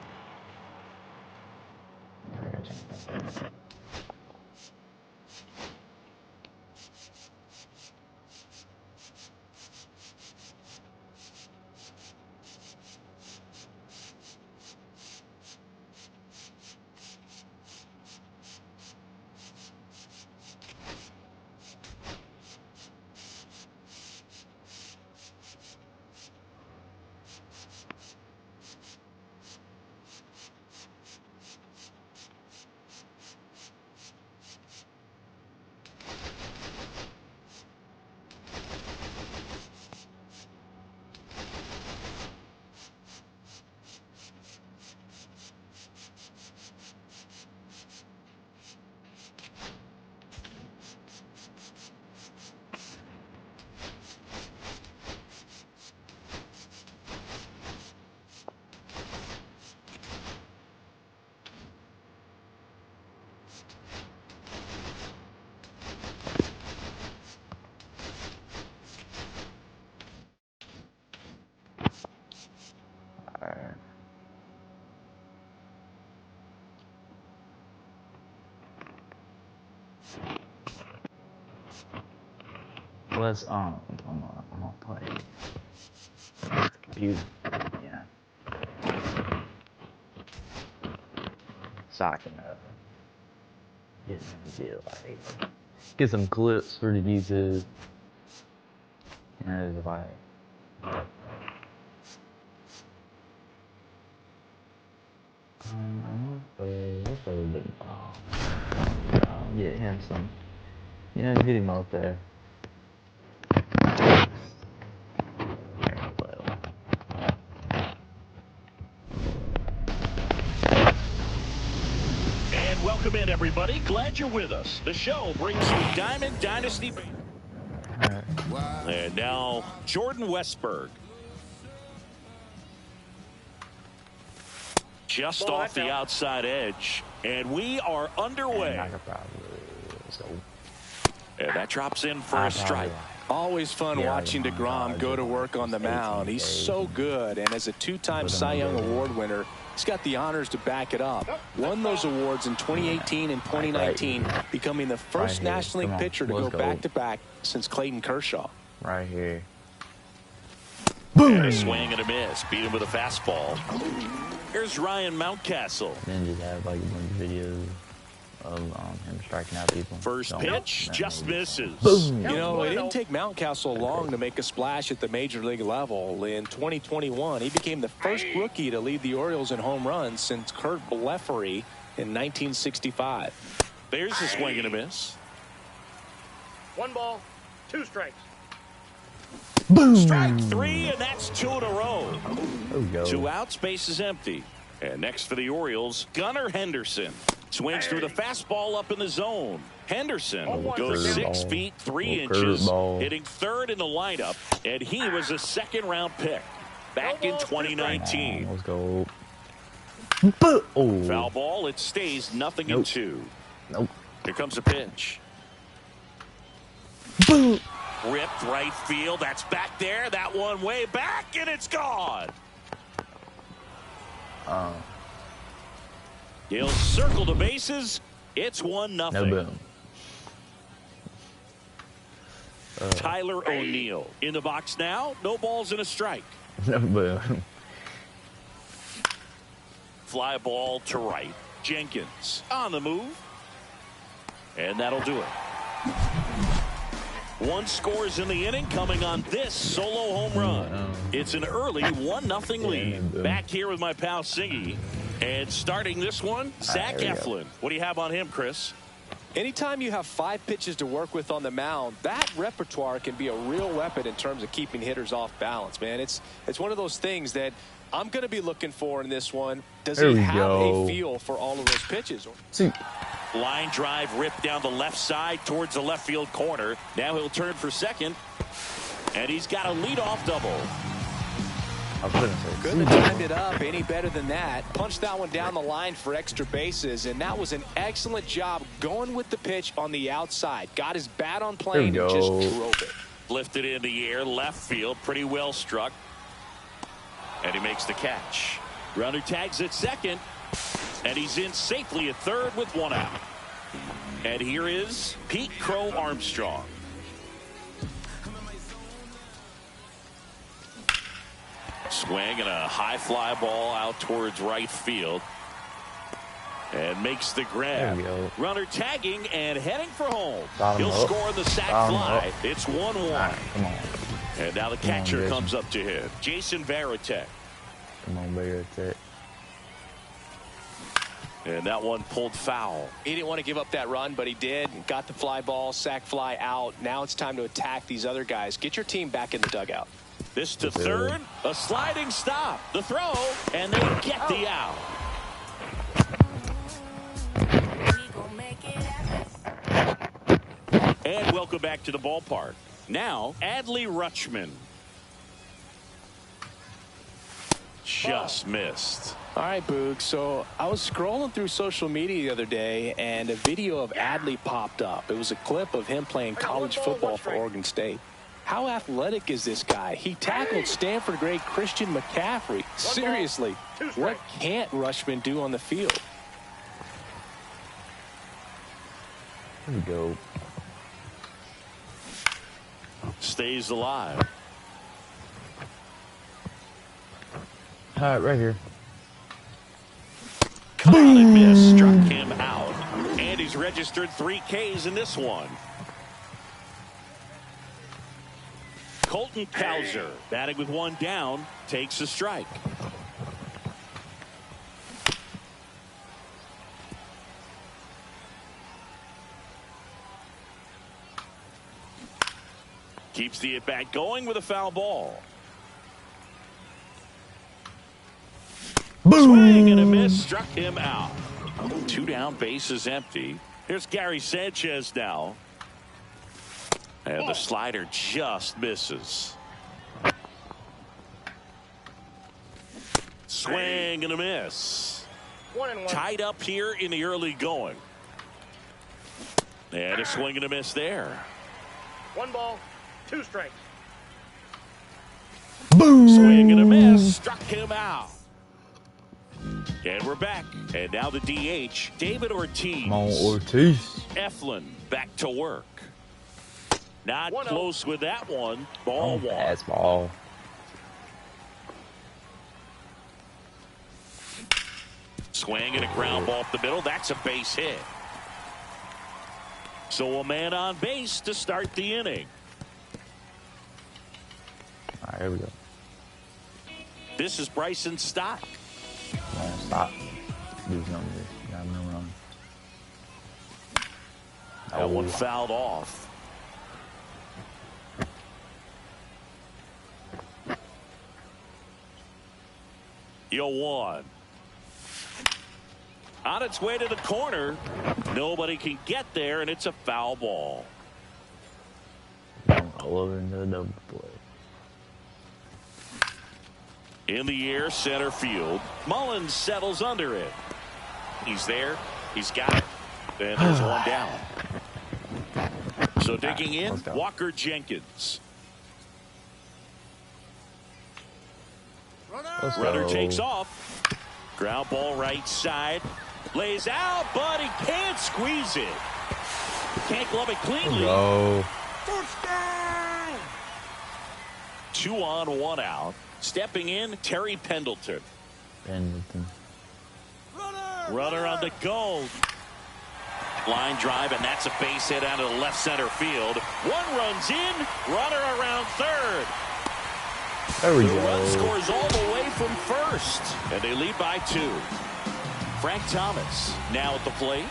Let's I'm gonna play computer. Yeah. So I can get some clips for the YouTube. And it's like what's a big ball? Get him some. Yeah, hit him out there. And welcome in, everybody. Glad you're with us. The show brings you Diamond Dynasty. And now, Jordan Westburg. Just off the outside edge. And we are underway. And that drops in for a strike. Always fun watching DeGrom go to work on the mound. He's so good, and as a two-time Cy Young Award winner, he's got the honors to back it up. Won those awards in 2018 and 2019, becoming the first National League pitcher to go back-to-back since Clayton Kershaw. Right here. Boom! And a swing and a miss. Beat him with a fastball. Here's Ryan Mountcastle. Then just have like a bunch of videos of him striking out people. First pitch just misses. Boom. You know, it didn't take Mountcastle long to make a splash at the major league level. In 2021, he became the first rookie to lead the Orioles in home runs since Kurt Blefary in 1965. There's a swing and a miss. 1 ball, 2 strikes. Boom. Strike 3, and that's 2 in a row. There we go. 2 outs, base is empty. And next for the Orioles, Gunnar Henderson. Swings through the fastball up in the zone. Henderson goes 6 feet 3 inches, hitting third in the lineup, and he was a second-round pick back in 2019. Let's go. Foul ball. It stays 0-2. Nope. Here comes a pitch. Ripped right field. That's back there. That one way back, and it's gone. He'll circle the bases. It's 1-0. No boom. Tyler O'Neill in the box now. No balls and a strike. No boom. Fly ball to right. Jenkins on the move. And that'll do it. 1 scores in the inning coming on this solo home run. It's an early 1-0 lead. Back here with my pal Siggy. And starting this one, Zach Eflin. What do you have on him, Chris? Anytime you have 5 pitches to work with on the mound, that repertoire can be a real weapon in terms of keeping hitters off balance, man. It's one of those things that I'm going to be looking for in this one. Does he have a feel for all of those pitches? See. Line drive ripped down the left side towards the left field corner. Now he'll turn for second. And he's got a leadoff double. Couldn't have timed it up any better than that. Punched that one down the line for extra bases, and that was an excellent job going with the pitch on the outside. Got his bat on plane and just drove it. Lifted in the air, left field, pretty well struck. And he makes the catch. Runner tags at second, and he's in safely at third with one out. And here is Pete Crow Armstrong. Swing and a high fly ball out towards right field. And makes the grab. Runner tagging and heading for home. He'll score the sac fly. It's 1-1. Right, come on. And now the catcher comes up to him. Jason Varitek. Come on, Varitek. And that one pulled foul. He didn't want to give up that run, but he did. Got the fly ball, sac fly out. Now it's time to attack these other guys. Get your team back in the dugout. This to third. A sliding stop. The throw. And they get the out. And welcome back to the ballpark. Now, Adley Rutschman. Just missed. All right, Boog. So I was scrolling through social media the other day, and a video of Adley popped up. It was a clip of him playing college football for Oregon State. How athletic is this guy? He tackled Stanford great Christian McCaffrey. Seriously, what can't Rutschman do on the field? Here we go. Stays alive. All right, right here. Caught and missed. Struck him out. And he's registered 3 Ks in this one. Colton Cowser, batting with one down, takes a strike. Keeps the at-bat going with a foul ball. Boom. Swing and a miss, struck him out. 2 down, bases empty. Here's Gary Sanchez now. And the slider just misses. Swing and a miss. 1-1. Tied up here in the early going. And a swing and a miss there. 1 ball, 2 strikes. Boom. Swing and a miss. Struck him out. And we're back. And now the DH, David Ortiz. Come on, Ortiz. Eflin back to work. Not 1-0. close with that one. Ball one. Fastball. Swing and a ground ball up the middle. That's a base hit. So a man on base to start the inning. All right, here we go. This is Bryson Stott. Come on, stop. Lose numbers. Got no run. That one fouled off. Yo, 1. On its way to the corner. Nobody can get there, and it's a foul ball. All over into the double play. In the air, center field. Mullins settles under it. He's there. He's got it. And there's one down. So digging in, Walker Jenkins. Runner takes off. Ground ball right side. Lays out, but he can't squeeze it. Can't glove it cleanly. Go. 2 on, 1 out. Stepping in, Terry Pendleton. Runner on the go. Line drive, and that's a base hit out of the left center field. 1 runs in, runner around third. There we The go. run scores all the way from first, and they lead by 2. Frank Thomas now at the plate.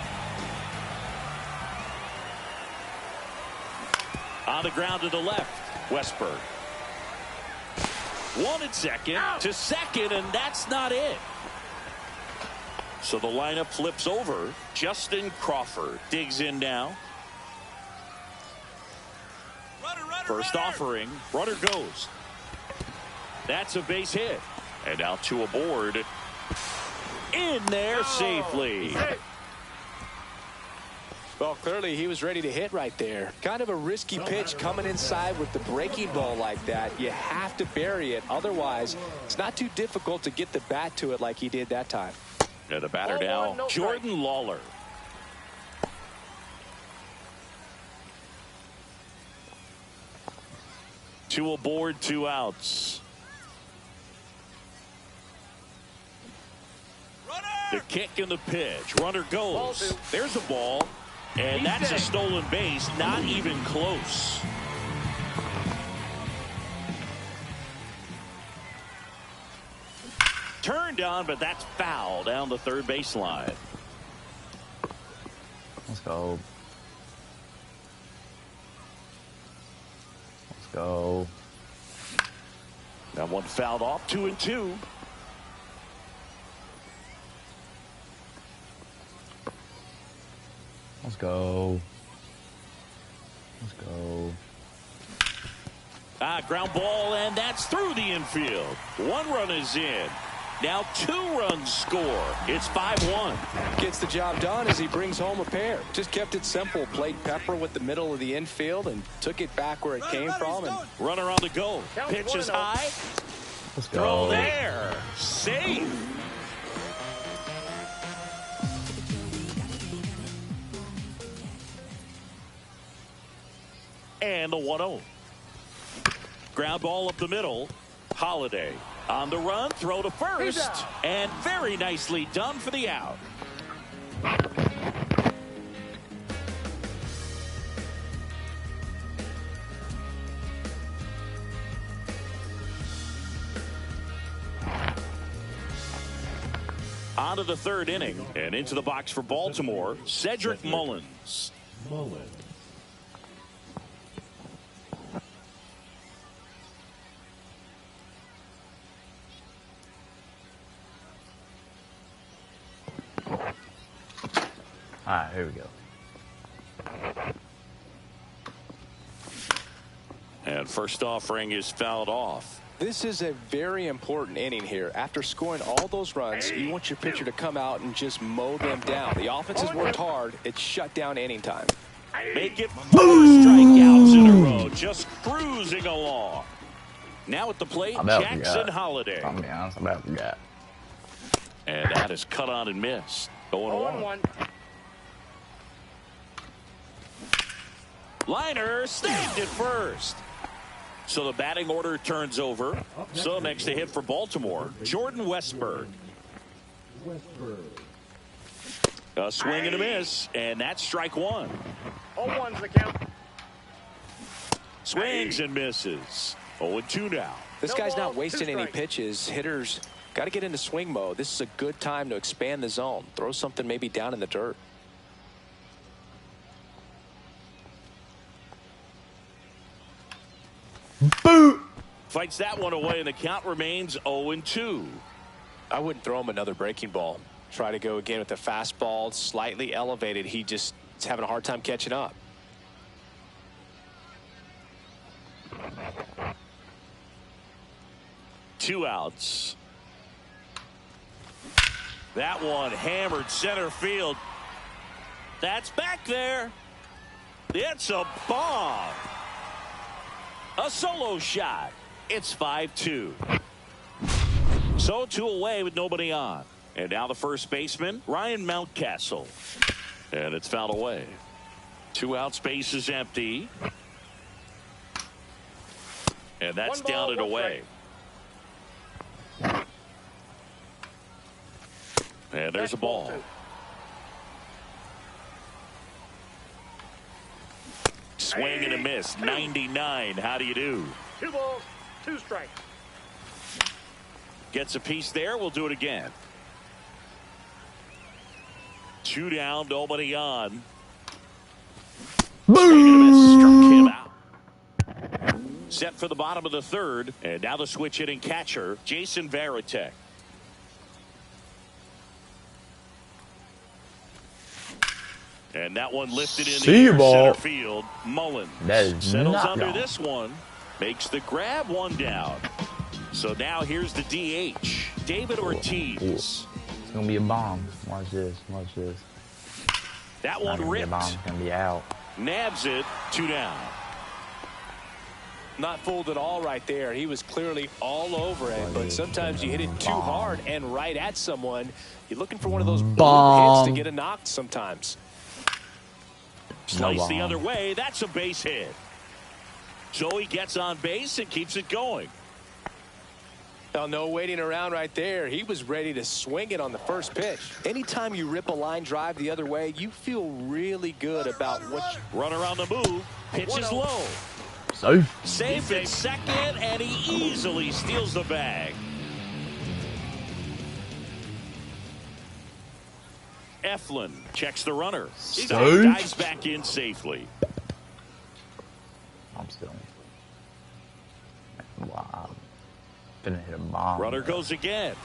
On the ground to the left, Westberg. 1 at second to second, and that's not it. So the lineup flips over. Justin Crawford digs in now. First offering. Runner goes. That's a base hit. And out to aboard. In there safely. Well, clearly he was ready to hit right there. Kind of a risky pitch coming inside with the breaking ball like that. You have to bury it. Otherwise, it's not too difficult to get the bat to it like he did that time. And the batter now, Jordan Lawler. Two aboard, 2 outs. The kick and the pitch. Runner goes. There's a ball. And that's a stolen base. Not even close. Turned on, but that's foul down the third baseline. Let's go. Let's go. That one fouled off. 2-2. Let's go. Let's go. Ground ball, and that's through the infield. 1 run is in. Now 2 runs score. It's 5-1. Gets the job done as he brings home a pair. Just kept it simple. Played pepper with the middle of the infield and took it back where it came from. And runner on the go. Pitch is high. Let's go. Throw there. Safe. And the 1-0. Ground ball up the middle. Holiday on the run. Throw to first. And very nicely done for the out. On to the 3rd inning. And into the box for Baltimore, Cedric Mullins. All right, here we go. And first offering is fouled off. this is a very important inning here. After scoring all those runs, you want your pitcher to come out and just mow them down. The offense has worked hard. It's shut down inning time. Make it 4 strikeouts in a row. Just cruising along. Now at the plate, Jackson Holiday. I'll be honest, I'm about to forget. And that is cut on and missed. 0-1. Liner snagged at first. So the batting order turns over. So next to hit for Baltimore, Jordan Westburg. A swing and a miss, and that's strike one. 0-1's the count. Swings and misses. 0-2 now. This guy's not wasting any pitches. Hitters got to get into swing mode. This is a good time to expand the zone. Throw something maybe down in the dirt. Boo! Fights that one away, and the count remains 0-2. I wouldn't throw him another breaking ball. Try to go again with the fastball, slightly elevated. He just is having a hard time catching up. Two outs. That one hammered center field. That's back there. It's a bomb. A solo shot. It's 5-2. So 2 away with nobody on. And now the first baseman, Ryan Mountcastle. And it's fouled away. 2 out, space is empty. And that's down and away. And there's a ball. Swing and a miss. 99. How do you do? 2 balls, 2 strikes. Gets a piece there. We'll do it again. 2 down, nobody on. Swing and a miss. Struck him out. Set for the bottom of the 3rd. And now the switch hitting catcher, Jason Varitek. And that one lifted in the See air ball. center field. Mullins That is settles not under down. this one. Makes the grab, one down. So now here's the DH, David Ortiz. It's gonna be a bomb. Watch this. Watch this. That Not one gonna be a ripped. bomb. It's gonna be out. Nabs it, 2 down. Not fooled at all right there. He was clearly all over it, but sometimes you hit it too hard and right at someone. You're looking for one of those hits to get a knock sometimes. Slice the other way. That's a base hit. So he gets on base and keeps it going. Now, no waiting around right there. He was ready to swing it on the first pitch. Anytime you rip a line drive the other way, you feel really good about what you... Runner on the move. Pitch is low. Safe at second, and he easily steals the bag. Eflin checks the runner. Dives back in safely. I'm still. Wow. Finna hit a bomb. Runner goes again.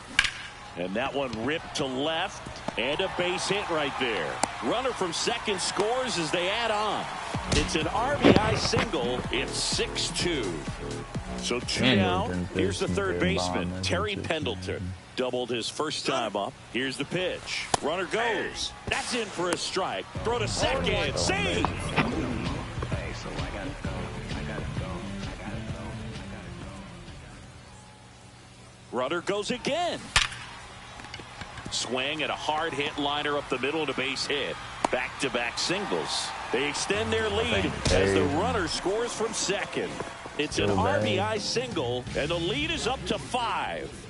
And that one ripped to left. And a base hit right there. Runner from second scores as they add on. It's an RBI single. It's 6-2. So 2 down. Here's the third baseman, Terry Pendleton. Doubled his first time up. Here's the pitch. Runner goes. That's in for a strike. Throw to second. Save. Runner goes again. Swing and a hard hit liner up the middle and a base hit. Back-to-back singles. They extend their lead as the runner scores from second. It's an RBI single, and the lead is up to 5.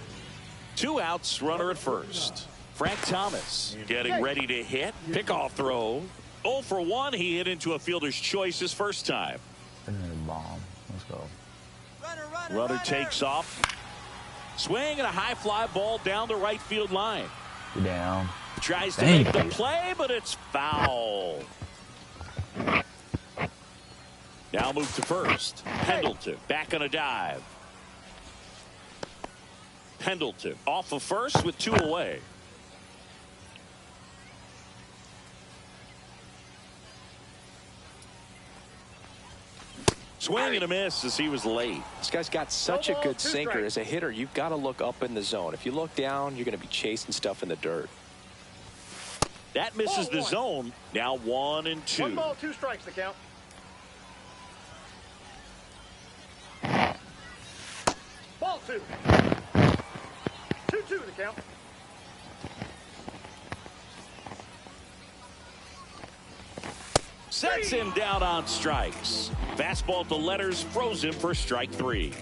2 outs, runner at first. Frank Thomas getting ready to hit. Pickoff throw. 0 for 1. He hit into a fielder's choice his first time. Bomb. Let's go. Runner takes off. Swing and a high fly ball down the right field line. Down. Tries to make the play, but it's foul. Now move to first. Pendleton back on a dive. Pendleton off of first with 2 away. Swing and a miss as he was late. This guy's got such a good sinker. As a hitter, you've got to look up in the zone. If you look down, you're going to be chasing stuff in the dirt. That misses the zone. Now 1 and 2. 1 ball, 2 strikes to count. Ball 2. 2-2 to count. Sets him down on strikes. Fastball to letters froze him for strike 3.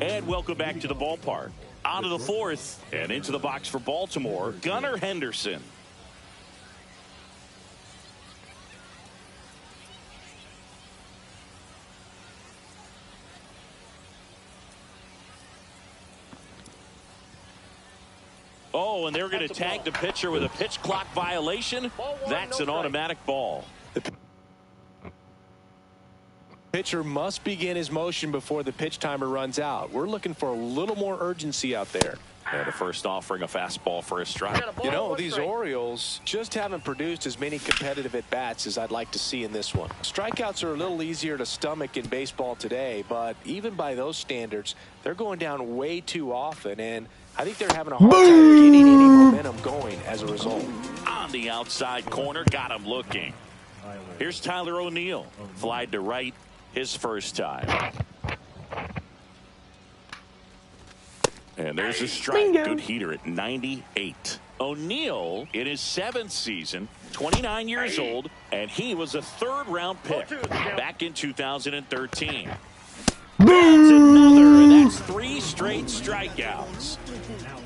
And welcome back to the ballpark. On to the 4th and into the box for Baltimore, Gunnar Henderson. Oh, and they're going to tag the pitcher with a pitch clock violation. That's an automatic ball. The pitcher must begin his motion before the pitch timer runs out. We're looking for a little more urgency out there. And the first offering a fastball for a strike. You know, these Orioles just haven't produced as many competitive at-bats as I'd like to see in this one. Strikeouts are a little easier to stomach in baseball today, but even by those standards, they're going down way too often, and I think they're having a hard time getting any momentum going as a result. On the outside corner, got him looking. Here's Tyler O'Neill. Flied to right his first time. And there's a strike. Good heater at 98. O'Neill in his 7th season, 29 years old, and he was a 3rd-round pick back in 2013. That's another, and that's 3 straight strikeouts.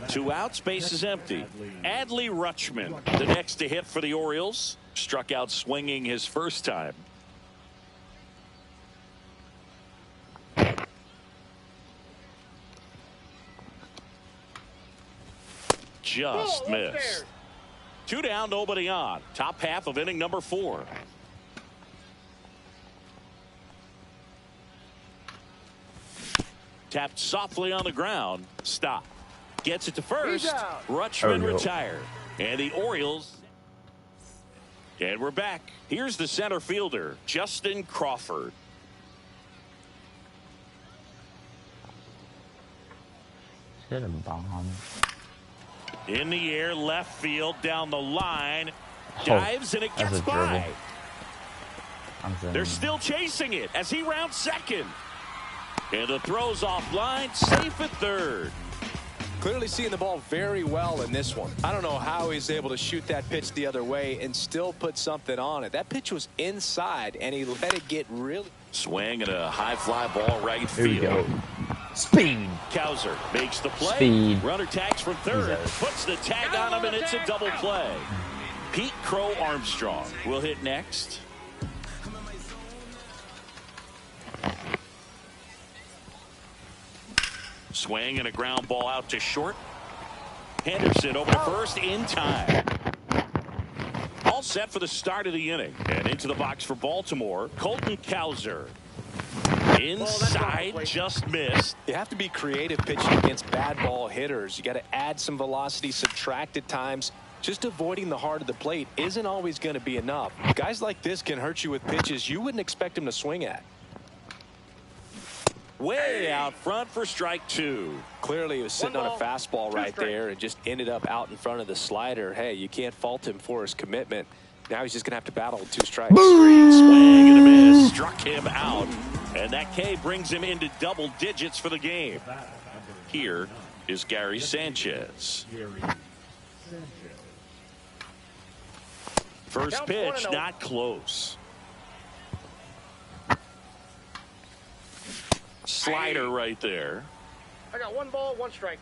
2 outs, base is empty. Adley Rutschman, the next to hit for the Orioles, struck out swinging his first time. Just missed. 2 down, nobody on. Top half of inning number 4. Tapped softly on the ground. Stop. gets it to first. He's out. Rutschman Oh, no. retired. And the Orioles. And we're back. Here's the center fielder, Justin Crawford. Hit a bomb. In the air, left field, down the line. Oh, Dives, and it that's gets a dribble. by. I'm saying, They're still chasing it as he rounds second. And the throw's offline, safe at third. Clearly seeing the ball very well in this one. I don't know how he's able to shoot that pitch the other way and still put something on it. That pitch was inside, and he let it get really... Swing and a high fly ball right here we field. go. Speed. Kowser makes the play. Speed. Runner tags from third. Jesus. Puts the tag on him, and it's a double play. Pete Crow Armstrong will hit next. Swing and a ground ball out to short. Henderson over to first in time. All set for the start of the inning. And into the box for Baltimore, Colton Kowser. Inside, just missed. You have to be creative pitching against bad ball hitters. You got to add some velocity, subtract at times. Just avoiding the heart of the plate isn't always going to be enough. Guys like this can hurt you with pitches you wouldn't expect them to swing at. Way out front for strike two. Clearly, he was sitting on a fastball right strikes. there and just ended up out in front of the slider. Hey, you can't fault him for his commitment. Now he's just going to have to battle with 2 strikes. Swing and a miss. Struck him out. And that K brings him into double digits for the game. Here is Gary Sanchez. First Count pitch, 1-0. not close. Slider right there. I got 1 ball, 1 strike.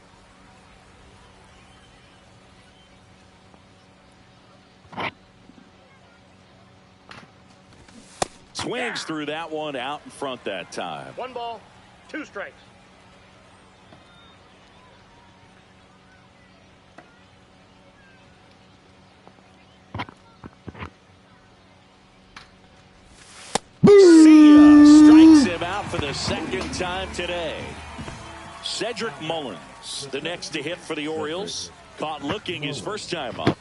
Swings through that one out in front that time. 1 ball, 2 strikes. Strikes him out for the second time today. Cedric Mullins, the next to hit for the Orioles. Caught looking his first time up.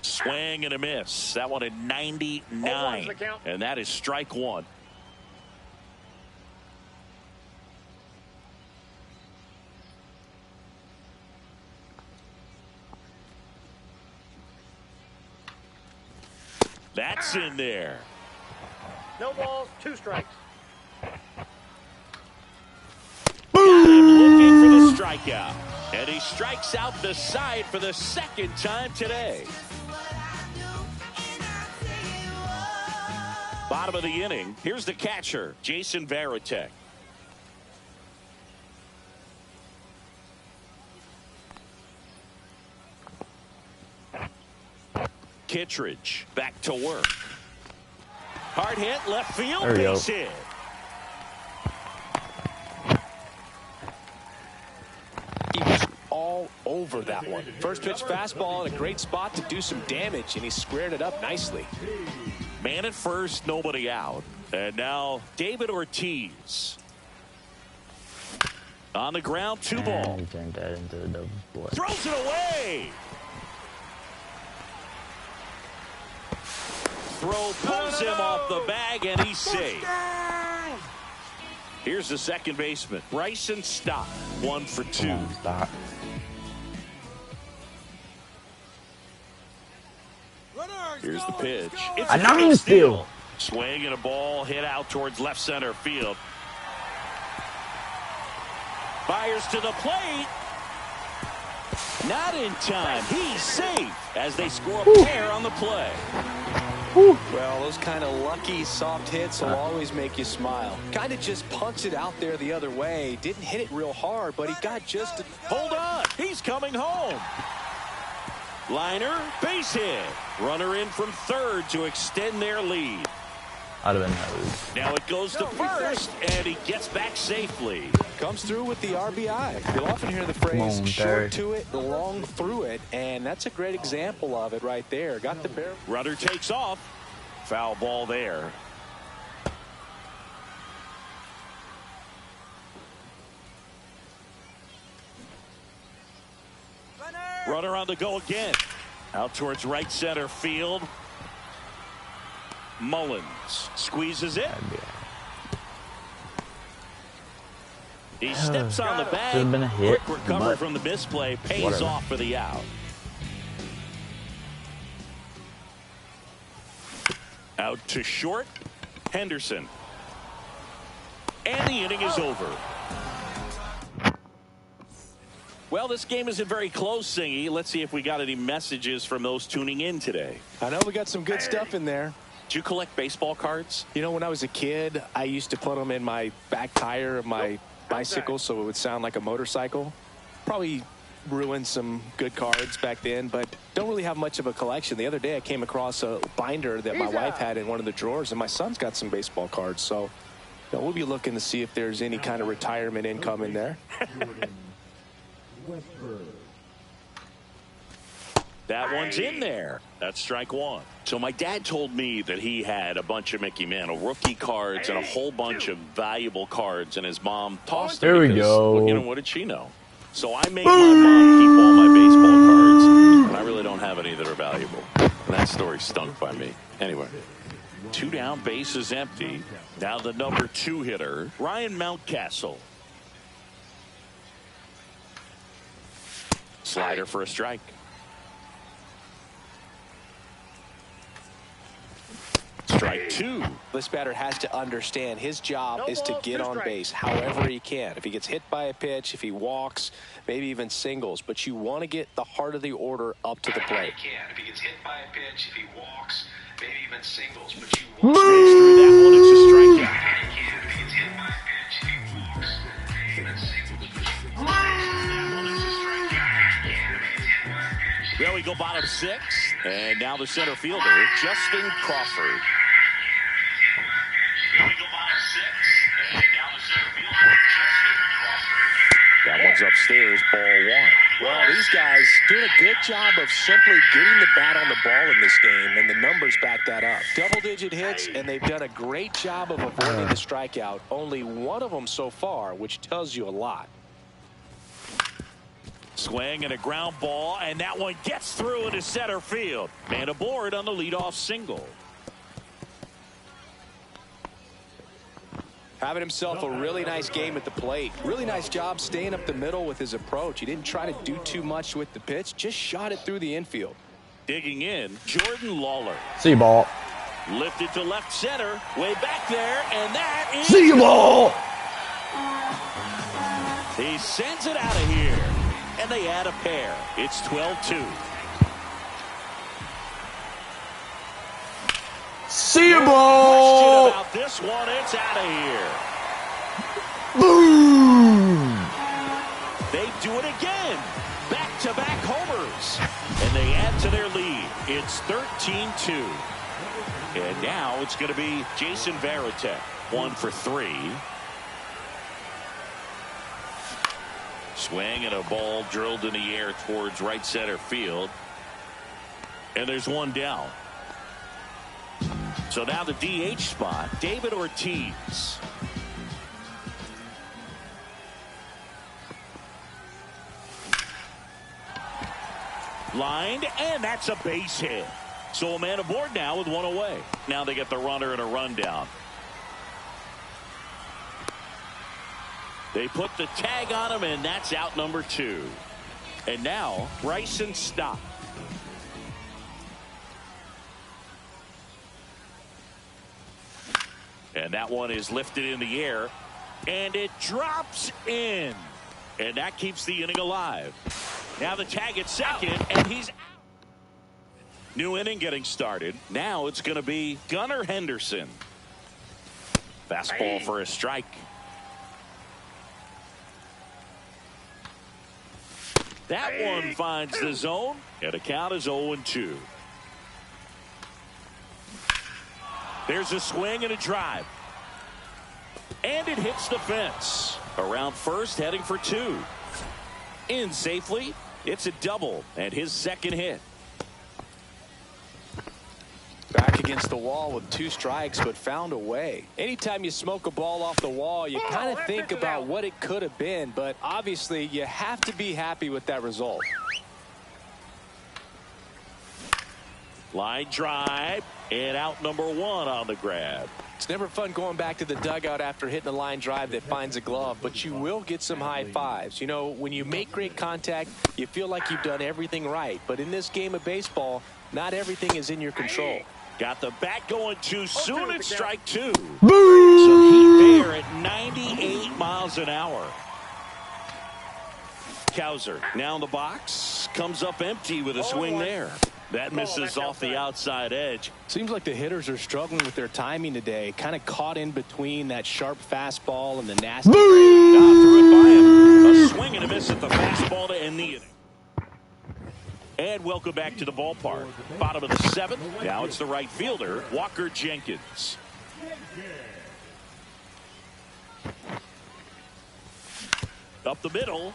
Swing and a miss. That one at 99. And that is strike one. That's in there. No balls, 2 strikes. Got him looking for the strikeout. And he strikes out the side for the second time today. Bottom of the inning. Here's the catcher, Jason Varitek. Kittredge back to work. Hard hit, left field, There we go. base hit. He was all over that one. First pitch fastball in a great spot to do some damage, and he squared it up nicely. Man at first, nobody out. And now David Ortiz. On the ground, 2 ball. And he turned that into a double play. Throws it away. Throw pulls him off the bag, and he's safe. Here's the second baseman, Bryson Stott, 1 for 2. Stop. Here's the pitch. It's A 9 steal. Swing and a ball hit out towards left center field. Fires to the plate. Not in time. He's safe as they score a pair on the play. Well, those kind of lucky soft hits will always make you smile. Kind of just punts it out there the other way. Didn't hit it real hard, but he got just... Hold on. He's coming home. Liner, base hit. Runner in from third to extend their lead. I'd have been nosed. Now it goes to first, and he gets back safely. Comes through with the RBI. You'll often hear the phrase short to it, long through it, and that's a great example of it right there. Got the barrel. Runner takes off. Foul ball there. Runner on the go again. Out towards right center field. Mullins squeezes it. He steps on the bag. Should have been a hit, Quick recovery but from the misplay. Pays whatever. off for the out. Out to short. Henderson. And the inning is over. Well, this game isn't very close, Singy. Let's see if we got any messages from those tuning in today. I know we got some good stuff in there. Do you collect baseball cards? You know, when I was a kid, I used to put them in my back tire of my bicycle so it would sound like a motorcycle. Probably ruined some good cards back then, but don't really have much of a collection. The other day I came across a binder that my wife had in one of the drawers, and my son's got some baseball cards. So you know, we'll be looking to see if there's any kind of retirement income in there. That one's in there. That's strike one. So my dad told me that he had a bunch of Mickey Mantle rookie cards and a whole bunch of valuable cards, and his mom tossed them. There we because, go. You know, what did she know? So I made my mom keep all my baseball cards, and I really don't have any that are valuable. And that story stunk by me. Anyway, 2 down, base is empty. Now the number 2 hitter, Ryan Mountcastle. Slider for a strike. Strike 2. This batter has to understand his job is to get on base however he can. If he gets hit by a pitch, if he walks, maybe even singles, but you want to get the heart of the order up to the plate. If he gets hit by a pitch, if he walks, maybe even singles, but you Through that one, it's a strikeout. if he gets hit by a pitch, if he walks, maybe even singles, but you Well, we go bottom 6, and now the center fielder, Justin Crawford. That one's upstairs, ball 1. Well, these guys doing a good job of simply getting the bat on the ball in this game, and the numbers back that up. Double-digit hits, and they've done a great job of avoiding the strikeout. Only one of them so far, which tells you a lot. Swing and a ground ball, and that one gets through into center field. Man aboard on the leadoff single. Having himself a really nice game at the plate. Really nice job staying up the middle with his approach. He didn't try to do too much with the pitch, just shot it through the infield. Digging in, Jordan Lawler. See ball. Lifted to left center, way back there, and that is... See ball. He sends it out of here, and they add a pair. It's 12-2. See a ball. Question about this one, it's out of here. Boom. They do it again. Back-to-back homers. And they add to their lead. It's 13-2. And now it's going to be Jason Varitek. 1 for 3. Swing and a ball drilled in the air towards right center field. And there's one down. So now the DH spot, David Ortiz. Lined, and that's a base hit. So a man aboard now with one away. Now they get the runner and a rundown. They put the tag on him, and that's out number 2. And now Bryson Stott. And that one is lifted in the air, and it drops in. And that keeps the inning alive. Now the tag at second, and he's out. New inning getting started. Now it's going to be Gunnar Henderson. Fastball for a strike. That one finds the zone, and the count is 0-2. There's a swing and a drive. And it hits the fence. Around first, heading for 2. In safely. It's a double and his second hit. Back against the wall with 2 strikes, but found a way. Anytime you smoke a ball off the wall, you kind of think about what it could have been, but obviously you have to be happy with that result. Line drive and out number 1 on the grab. It's never fun going back to the dugout after hitting a line drive that finds a glove, but you will get some high fives. You know, when you make great contact, you feel like you've done everything right. But in this game of baseball, not everything is in your control. Got the bat going too soon. It's strike 2. So heat there at 98 miles an hour. Cowser now in the box. Comes up empty with a swing there. That misses off the outside edge. Seems like the hitters are struggling with their timing today. Kind of caught in between that sharp fastball and the nasty. Threw it by him. A swing and a miss at the fastball to end the inning. And welcome back to the ballpark. Bottom of the 7th. Now it's the right fielder, Walker Jenkins. Up the middle,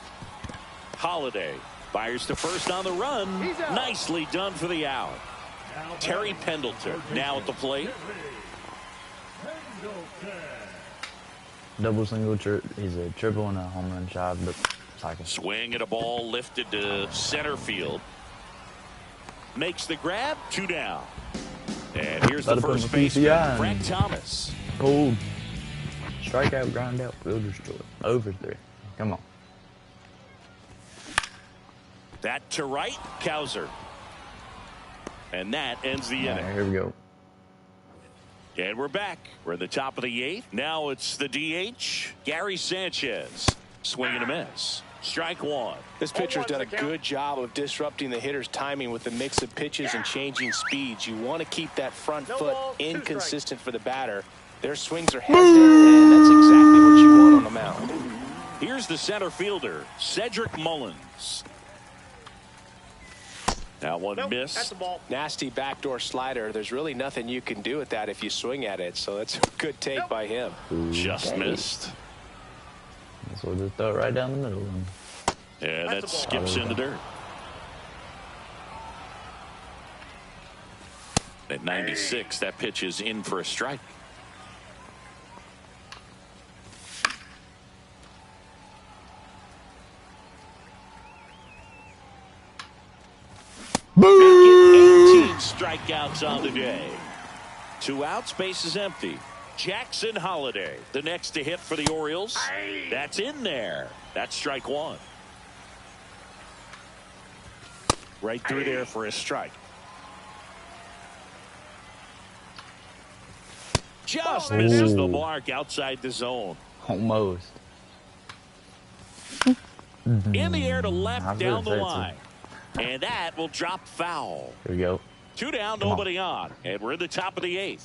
Holiday. Fires to first on the run. Nicely done for the out. Terry Pendleton now at the plate. Double, single, he's a triple and a home run shot, but cycle. Swing and a ball lifted to center field. Makes the grab, 2 down. And here's the first baseman, Frank Thomas. Cold. Strikeout, ground out, field destroy. Over 3. Come on. That to right, Cowser. And that ends the inning. Here we go. And we're back. We're in the top of the 8th. Now it's the DH, Gary Sanchez. Swing and a miss. Strike 1. This pitcher's done a good job of disrupting the hitter's timing with the mix of pitches and changing speeds. You want to keep that front foot inconsistent for the batter. Their swings are hesitant, and that's exactly what you want on the mound. Here's the center fielder, Cedric Mullins. Now one miss. That's the ball. Nasty backdoor slider. There's really nothing you can do with that if you swing at it. So that's a good take by him. Just missed. So we'll just throw it right down the middle. And that skips in the dirt. At 96, that pitch is in for a strike. Making 18 strikeouts on the day. 2 outs, base is empty. Jackson Holiday, the next to hit for the Orioles. That's in there. That's strike 1. Right through there for a strike. Just misses the mark outside the zone. Almost. In the air to left down the line. And that will drop foul. Here we go. 2 down, nobody on. And we're in the top of the 8th.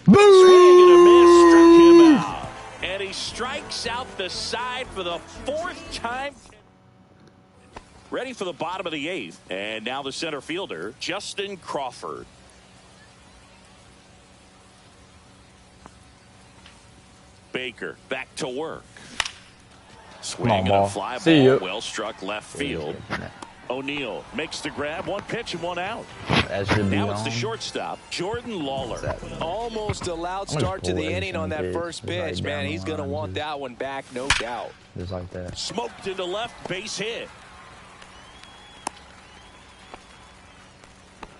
Swing and a miss, struck him out. And he strikes out the side for the 4th time. Ready for the bottom of the 8th. And now the center fielder, Justin Crawford. Baker back to work. Swing and a fly ball, well struck left field. O'Neal makes the grab, 1 pitch and 1 out. Now it's the shortstop, Jordan Lawler. Almost a loud start to the inning on that first pitch, man. He's going to want that one back, no doubt. Just like that. Smoked into left, base hit.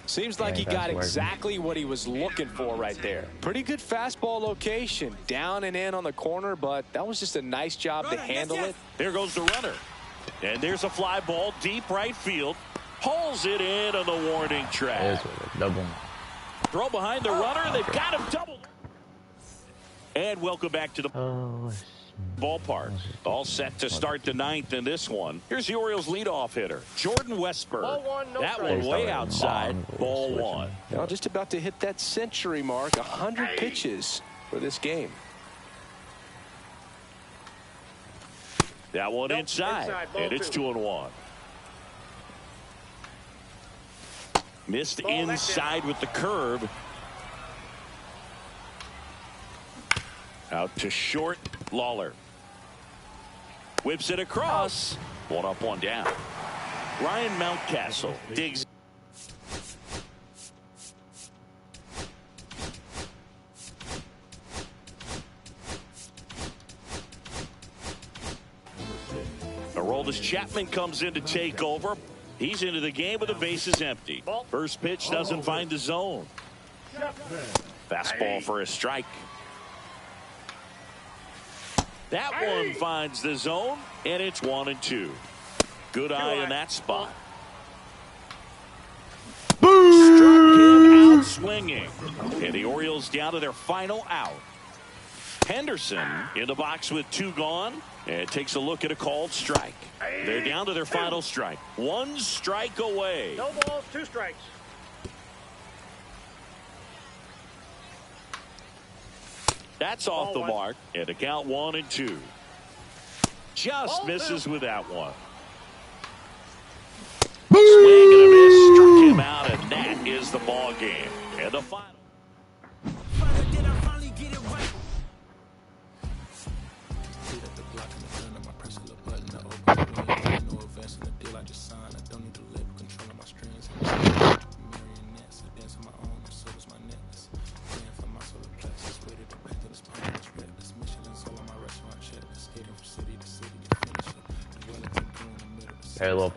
Seems like he got exactly what he was looking for right there. Pretty good fastball location, down and in on the corner, but that was just a nice job to handle it. There goes the runner. And there's a fly ball deep right field. Pulls it in on the warning track. Double. Throw behind the runner. They've got him doubled. And welcome back to the ballpark. All set to start the 9th in this one. Here's the Orioles leadoff hitter, Jordan Westburg. That one way outside. Ball 1. Now just about to hit that century mark. 100 pitches for this game. That one inside and it's 2-1. Missed inside with the curve. Out to short, Lawler. Whips it across. One up, one down. Ryan Mountcastle digs. Aroldis Chapman comes in to take over. He's into the game with the bases empty. First pitch doesn't find the zone. Fastball for a strike. That one finds the zone, and it's 1-2. Good eye in that spot. Struck him out swinging. And the Orioles down to their final out. Henderson in the box with 2 gone. And takes a look at a called strike. They're down to their final strike. 1 strike away. No balls, 2 strikes. That's off the mark. And a count 1-2. Just misses with that one. Swing and a miss. Struck him out, and that is the ball game. And the final. Halo.